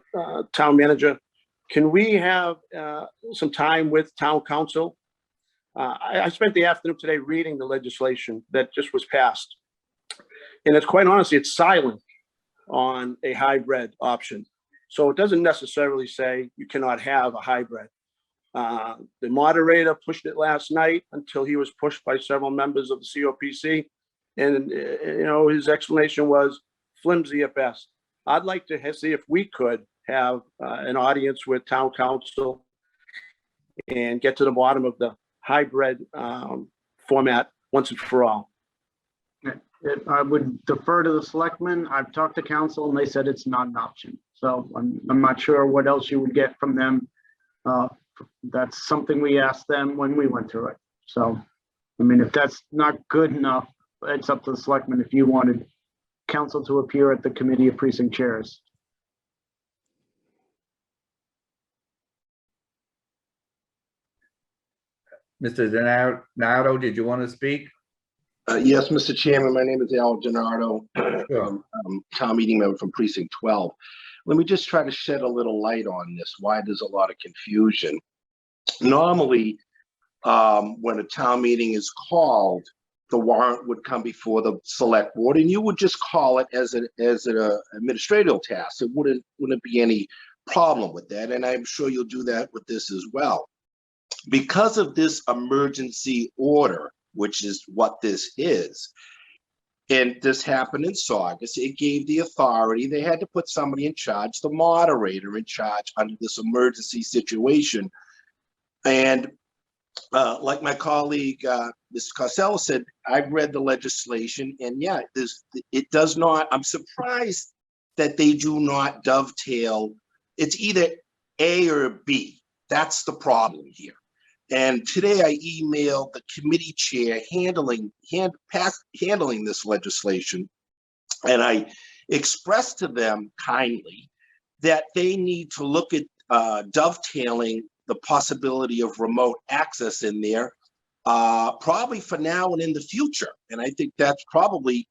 town manager, can we have some time with town council? I spent the afternoon today reading the legislation that just was passed. And it's quite honestly, it's silent on a hybrid option. So it doesn't necessarily say you cannot have a hybrid. The moderator pushed it last night until he was pushed by several members of the COPC. And, you know, his explanation was flimsy at best. I'd like to see if we could have an audience with town council and get to the bottom of the hybrid format once and for all. I would defer to the selectmen. I've talked to council and they said it's not an option. So I'm not sure what else you would get from them. That's something we asked them when we went through it. So, I mean, if that's not good enough, it's up to the selectmen if you wanted council to appear at the committee of precinct chairs. Mr. Donato, did you want to speak? Yes, Mr. Chairman, my name is Al Donato, town meeting member from Precinct 12. Let me just try to shed a little light on this, why there's a lot of confusion. Normally, when a town meeting is called, the warrant would come before the select board and you would just call it as an administrative task. It wouldn't be any problem with that. And I'm sure you'll do that with this as well. Because of this emergency order, which is what this is, and this happened in Saugus, it gave the authority, they had to put somebody in charge, the moderator in charge under this emergency situation. And like my colleague, Mr. Costello said, I've read the legislation, and yeah, it does not, I'm surprised that they do not dovetail. It's either A or B. That's the problem here. And today I emailed the committee chair handling this legislation, and I expressed to them kindly that they need to look at dovetailing the possibility of remote access in there, probably for now and in the future. And I think that's probably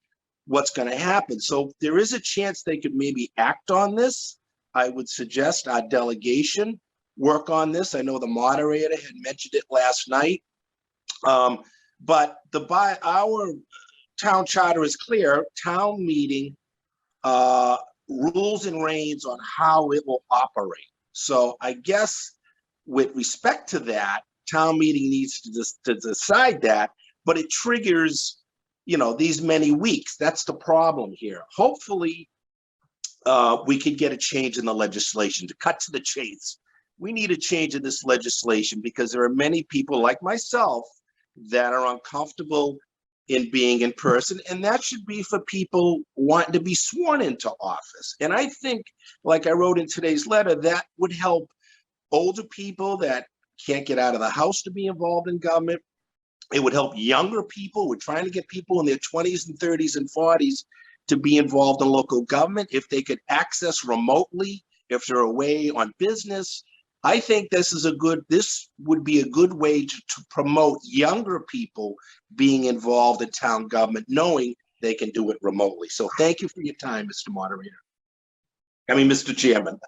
what's going to happen. So there is a chance they could maybe act on this. I would suggest our delegation work on this. I know the moderator had mentioned it last night. But our town charter is clear. Town meeting rules and reins on how it will operate. So I guess with respect to that, town meeting needs to decide that, but it triggers, these many weeks. That's the problem here. Hopefully, we could get a change in the legislation. To cut to the chase, we need a change in this legislation because there are many people like myself that are uncomfortable in being in person, and that should be for people wanting to be sworn into office. And I think, like I wrote in today's letter, that would help older people that can't get out of the house to be involved in government. It would help younger people. We're trying to get people in their 20s and 30s and 40s to be involved in local government. If they could access remotely, if they're away on business, I think this would be a good way to promote younger people being involved in town government, knowing they can do it remotely. So thank you for your time, Mr. Moderator. Mr. Chairman.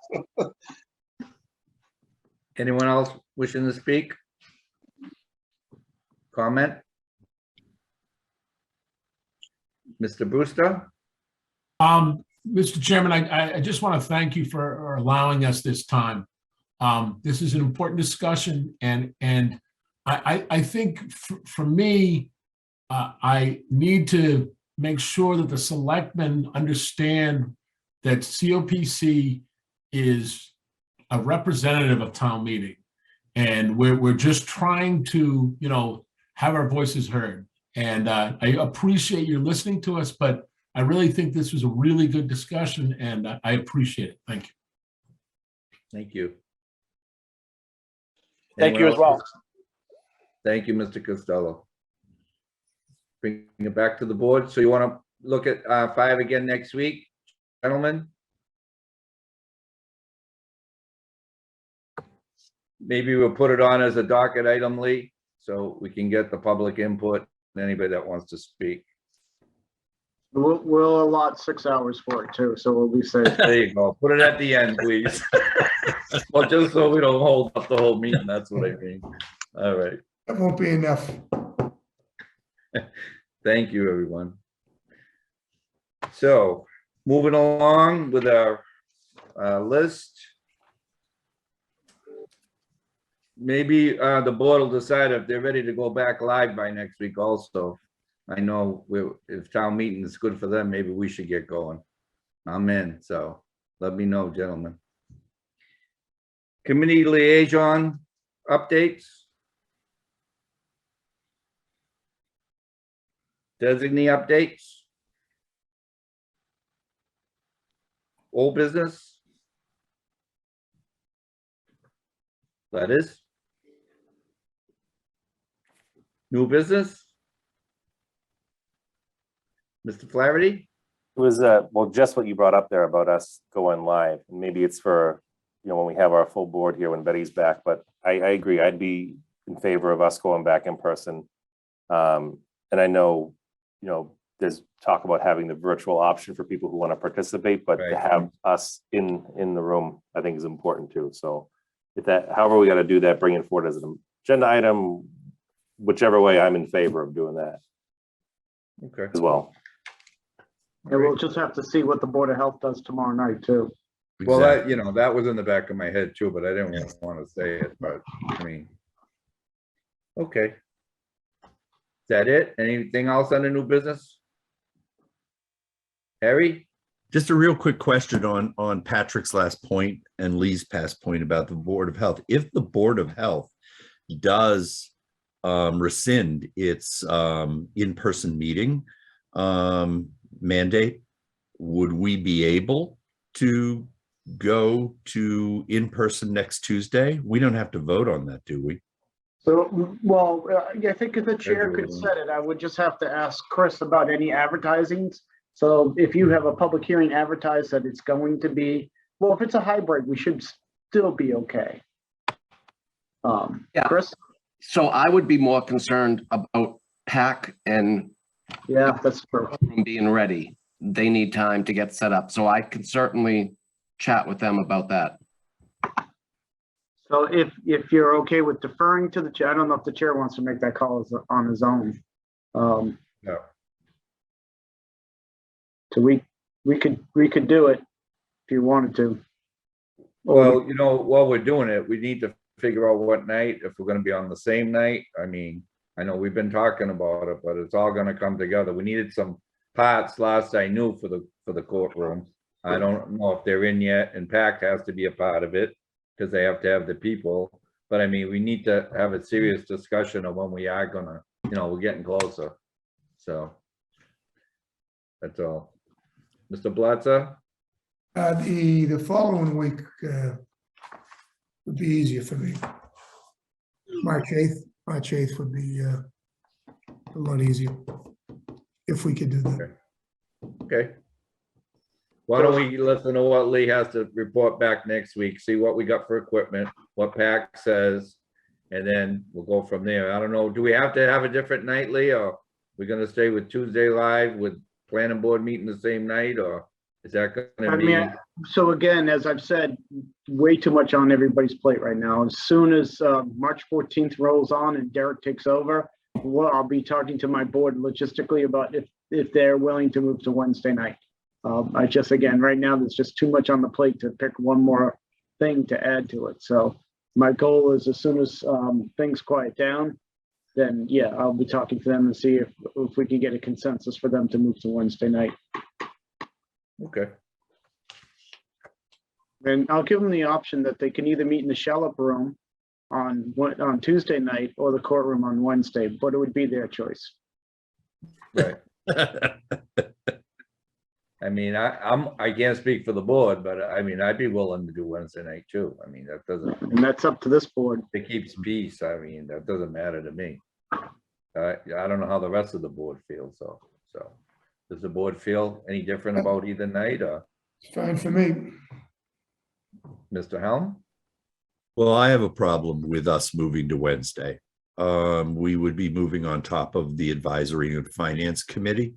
Anyone else wishing to speak? Comment? Mr. Brewster? Mr. Chairman, I just want to thank you for allowing us this time. This is an important discussion, and I think for me, I need to make sure that the selectmen understand that COPC is a representative of town meeting, and we're just trying to have our voices heard. And I appreciate you listening to us, but I really think this was a really good discussion, and I appreciate it. Thank you. Thank you. Thank you as well. Thank you, Mr. Costello. Bring it back to the board. So you want to look at 5 again next week, gentlemen? Maybe we'll put it on as a docket item, Lee, so we can get the public input and anybody that wants to speak. We'll allot 6 hours for it too, so we'll be safe. There you go. Put it at the end, please. Well, just so we don't hold up the whole meeting, that's what I mean. All right. That won't be enough. Thank you, everyone. So moving along with our list. Maybe the board will decide if they're ready to go back live by next week also. I know if town meeting is good for them, maybe we should get going. I'm in, so let me know, gentlemen. Committee liaison updates. Designee updates. Old business. That is. New business. Mr. Flaherty? It was, well, just what you brought up there about us going live. And maybe it's for, when we have our full board here, when Betty's back, but I agree. I'd be in favor of us going back in person. And I know, there's talk about having the virtual option for people who want to participate, but to have us in the room, I think is important too. So if however we got to do that, bring it forward as an agenda item, whichever way, I'm in favor of doing that. Okay. As well. Yeah, we'll just have to see what the Board of Health does tomorrow night too. Well, that was in the back of my head too, but I didn't want to say it, but okay. Is that it? Anything else on the new business? Harry? Just a real quick question on Patrick's last point and Lee's past point about the Board of Health. If the Board of Health does rescind its in-person meeting mandate, would we be able to go to in-person next Tuesday? We don't have to vote on that, do we? So, well, yeah, I think if the chair could set it, I would just have to ask Chris about any advertisings. So if you have a public hearing advertised that it's going to be, well, if it's a hybrid, we should still be okay. Yeah. Chris? So I would be more concerned about PAC and Yeah, that's true. being ready. They need time to get set up. So I can certainly chat with them about that. So if you're okay with deferring to the chair, I don't know if the chair wants to make that call on his own. No. So we could do it if you wanted to. Well, you know, while we're doing it, we need to figure out what night, if we're gonna be on the same night. I mean, I know we've been talking about it, but it's all gonna come together. We needed some parts last I knew for the courtroom. I don't know if they're in yet, and PAC has to be a part of it because they have to have the people. But I mean, we need to have a serious discussion of when we are gonna, you know, we're getting closer. So that's all. Mr. Blatzer? The following week would be easier for me. March 8th would be a lot easier if we could do that. Okay. Why don't we listen to what Lee has to report back next week, see what we got for equipment, what PAC says, and then we'll go from there. I don't know, do we have to have a different night, Lee, or we're gonna stay with Tuesday live with planning board meeting the same night, or is that gonna be? I mean, so again, as I've said, way too much on everybody's plate right now. As soon as March 14th rolls on and Derek takes over, I'll be talking to my board logistically about if they're willing to move to Wednesday night. I just, again, right now, there's just too much on the plate to pick one more thing to add to it. So my goal is as soon as things quiet down, then yeah, I'll be talking to them and see if we can get a consensus for them to move to Wednesday night. Okay. And I'll give them the option that they can either meet in the shell-up room on Tuesday night or the courtroom on Wednesday, but it would be their choice. Right. I mean, I can't speak for the board, but I mean, I'd be willing to do Wednesday night too. I mean, that doesn't. And that's up to this board. It keeps peace. I mean, that doesn't matter to me. I don't know how the rest of the board feels, so does the board feel any different about either night, or It's fine for me. Mr. Helm? Well, I have a problem with us moving to Wednesday. We would be moving on top of the Advisory and Finance Committee.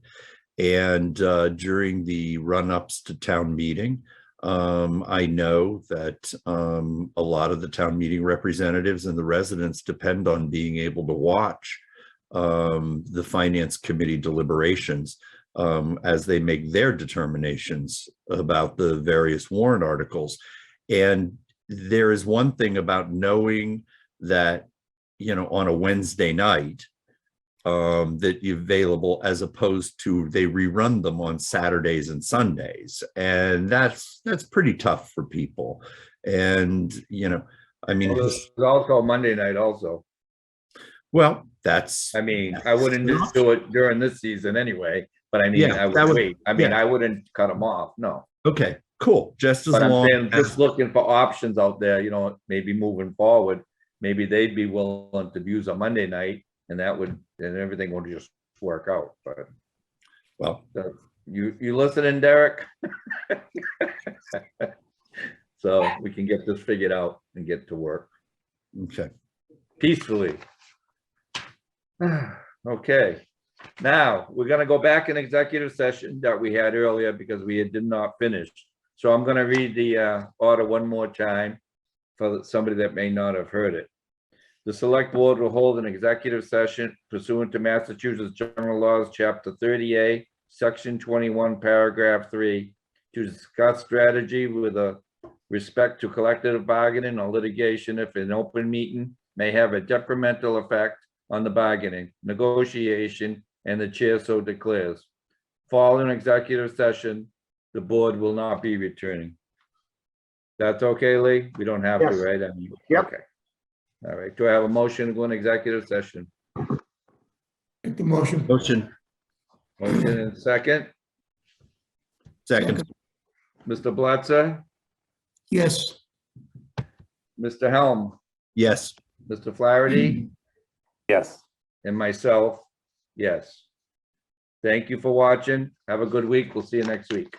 And during the run-ups to town meeting, I know that a lot of the town meeting representatives and the residents depend on being able to watch the Finance Committee deliberations as they make their determinations about the various warrant articles. And there is one thing about knowing that, you know, on a Wednesday night, that you're available, as opposed to they rerun them on Saturdays and Sundays. And that's pretty tough for people. And, you know, I mean, Well, there's also Monday night also. well, that's, I mean, I wouldn't just do it during this season anyway, but I mean, Yeah, I that would would- wait. I mean, yeah. I wouldn't cut them off, no. okay, cool. Just as But I'm long saying, as, just looking for options out there, you know, maybe moving forward, maybe they'd be willing to use a Monday night, and that would, and everything would just work out, but. well, You listening, Derek? So we can get this figured out and get to work okay. peacefully. Okay, now we're gonna go back in executive session that we had earlier because we did not finish. So I'm gonna read the order one more time for somebody that may not have heard it. The select board will hold an executive session pursuant to Massachusetts General Laws, Chapter 30A, Section 21, Paragraph 3, to discuss strategy with respect to collective bargaining or litigation if an open meeting may have a detrimental effect on the bargaining, negotiation, and the chair so declares. Following executive session, the board will not be returning. That's okay, Lee? We don't have to, Yes. right? I mean, Yep. Okay. All right, do I have a motion to go in executive session? Make the motion. Motion. Motion and second. Second. Mr. Blatzer, Yes. Mr. Helm, Yes. Mr. Flaherty, Yes. and myself, yes. Thank you for watching. Have a good week. We'll see you next week.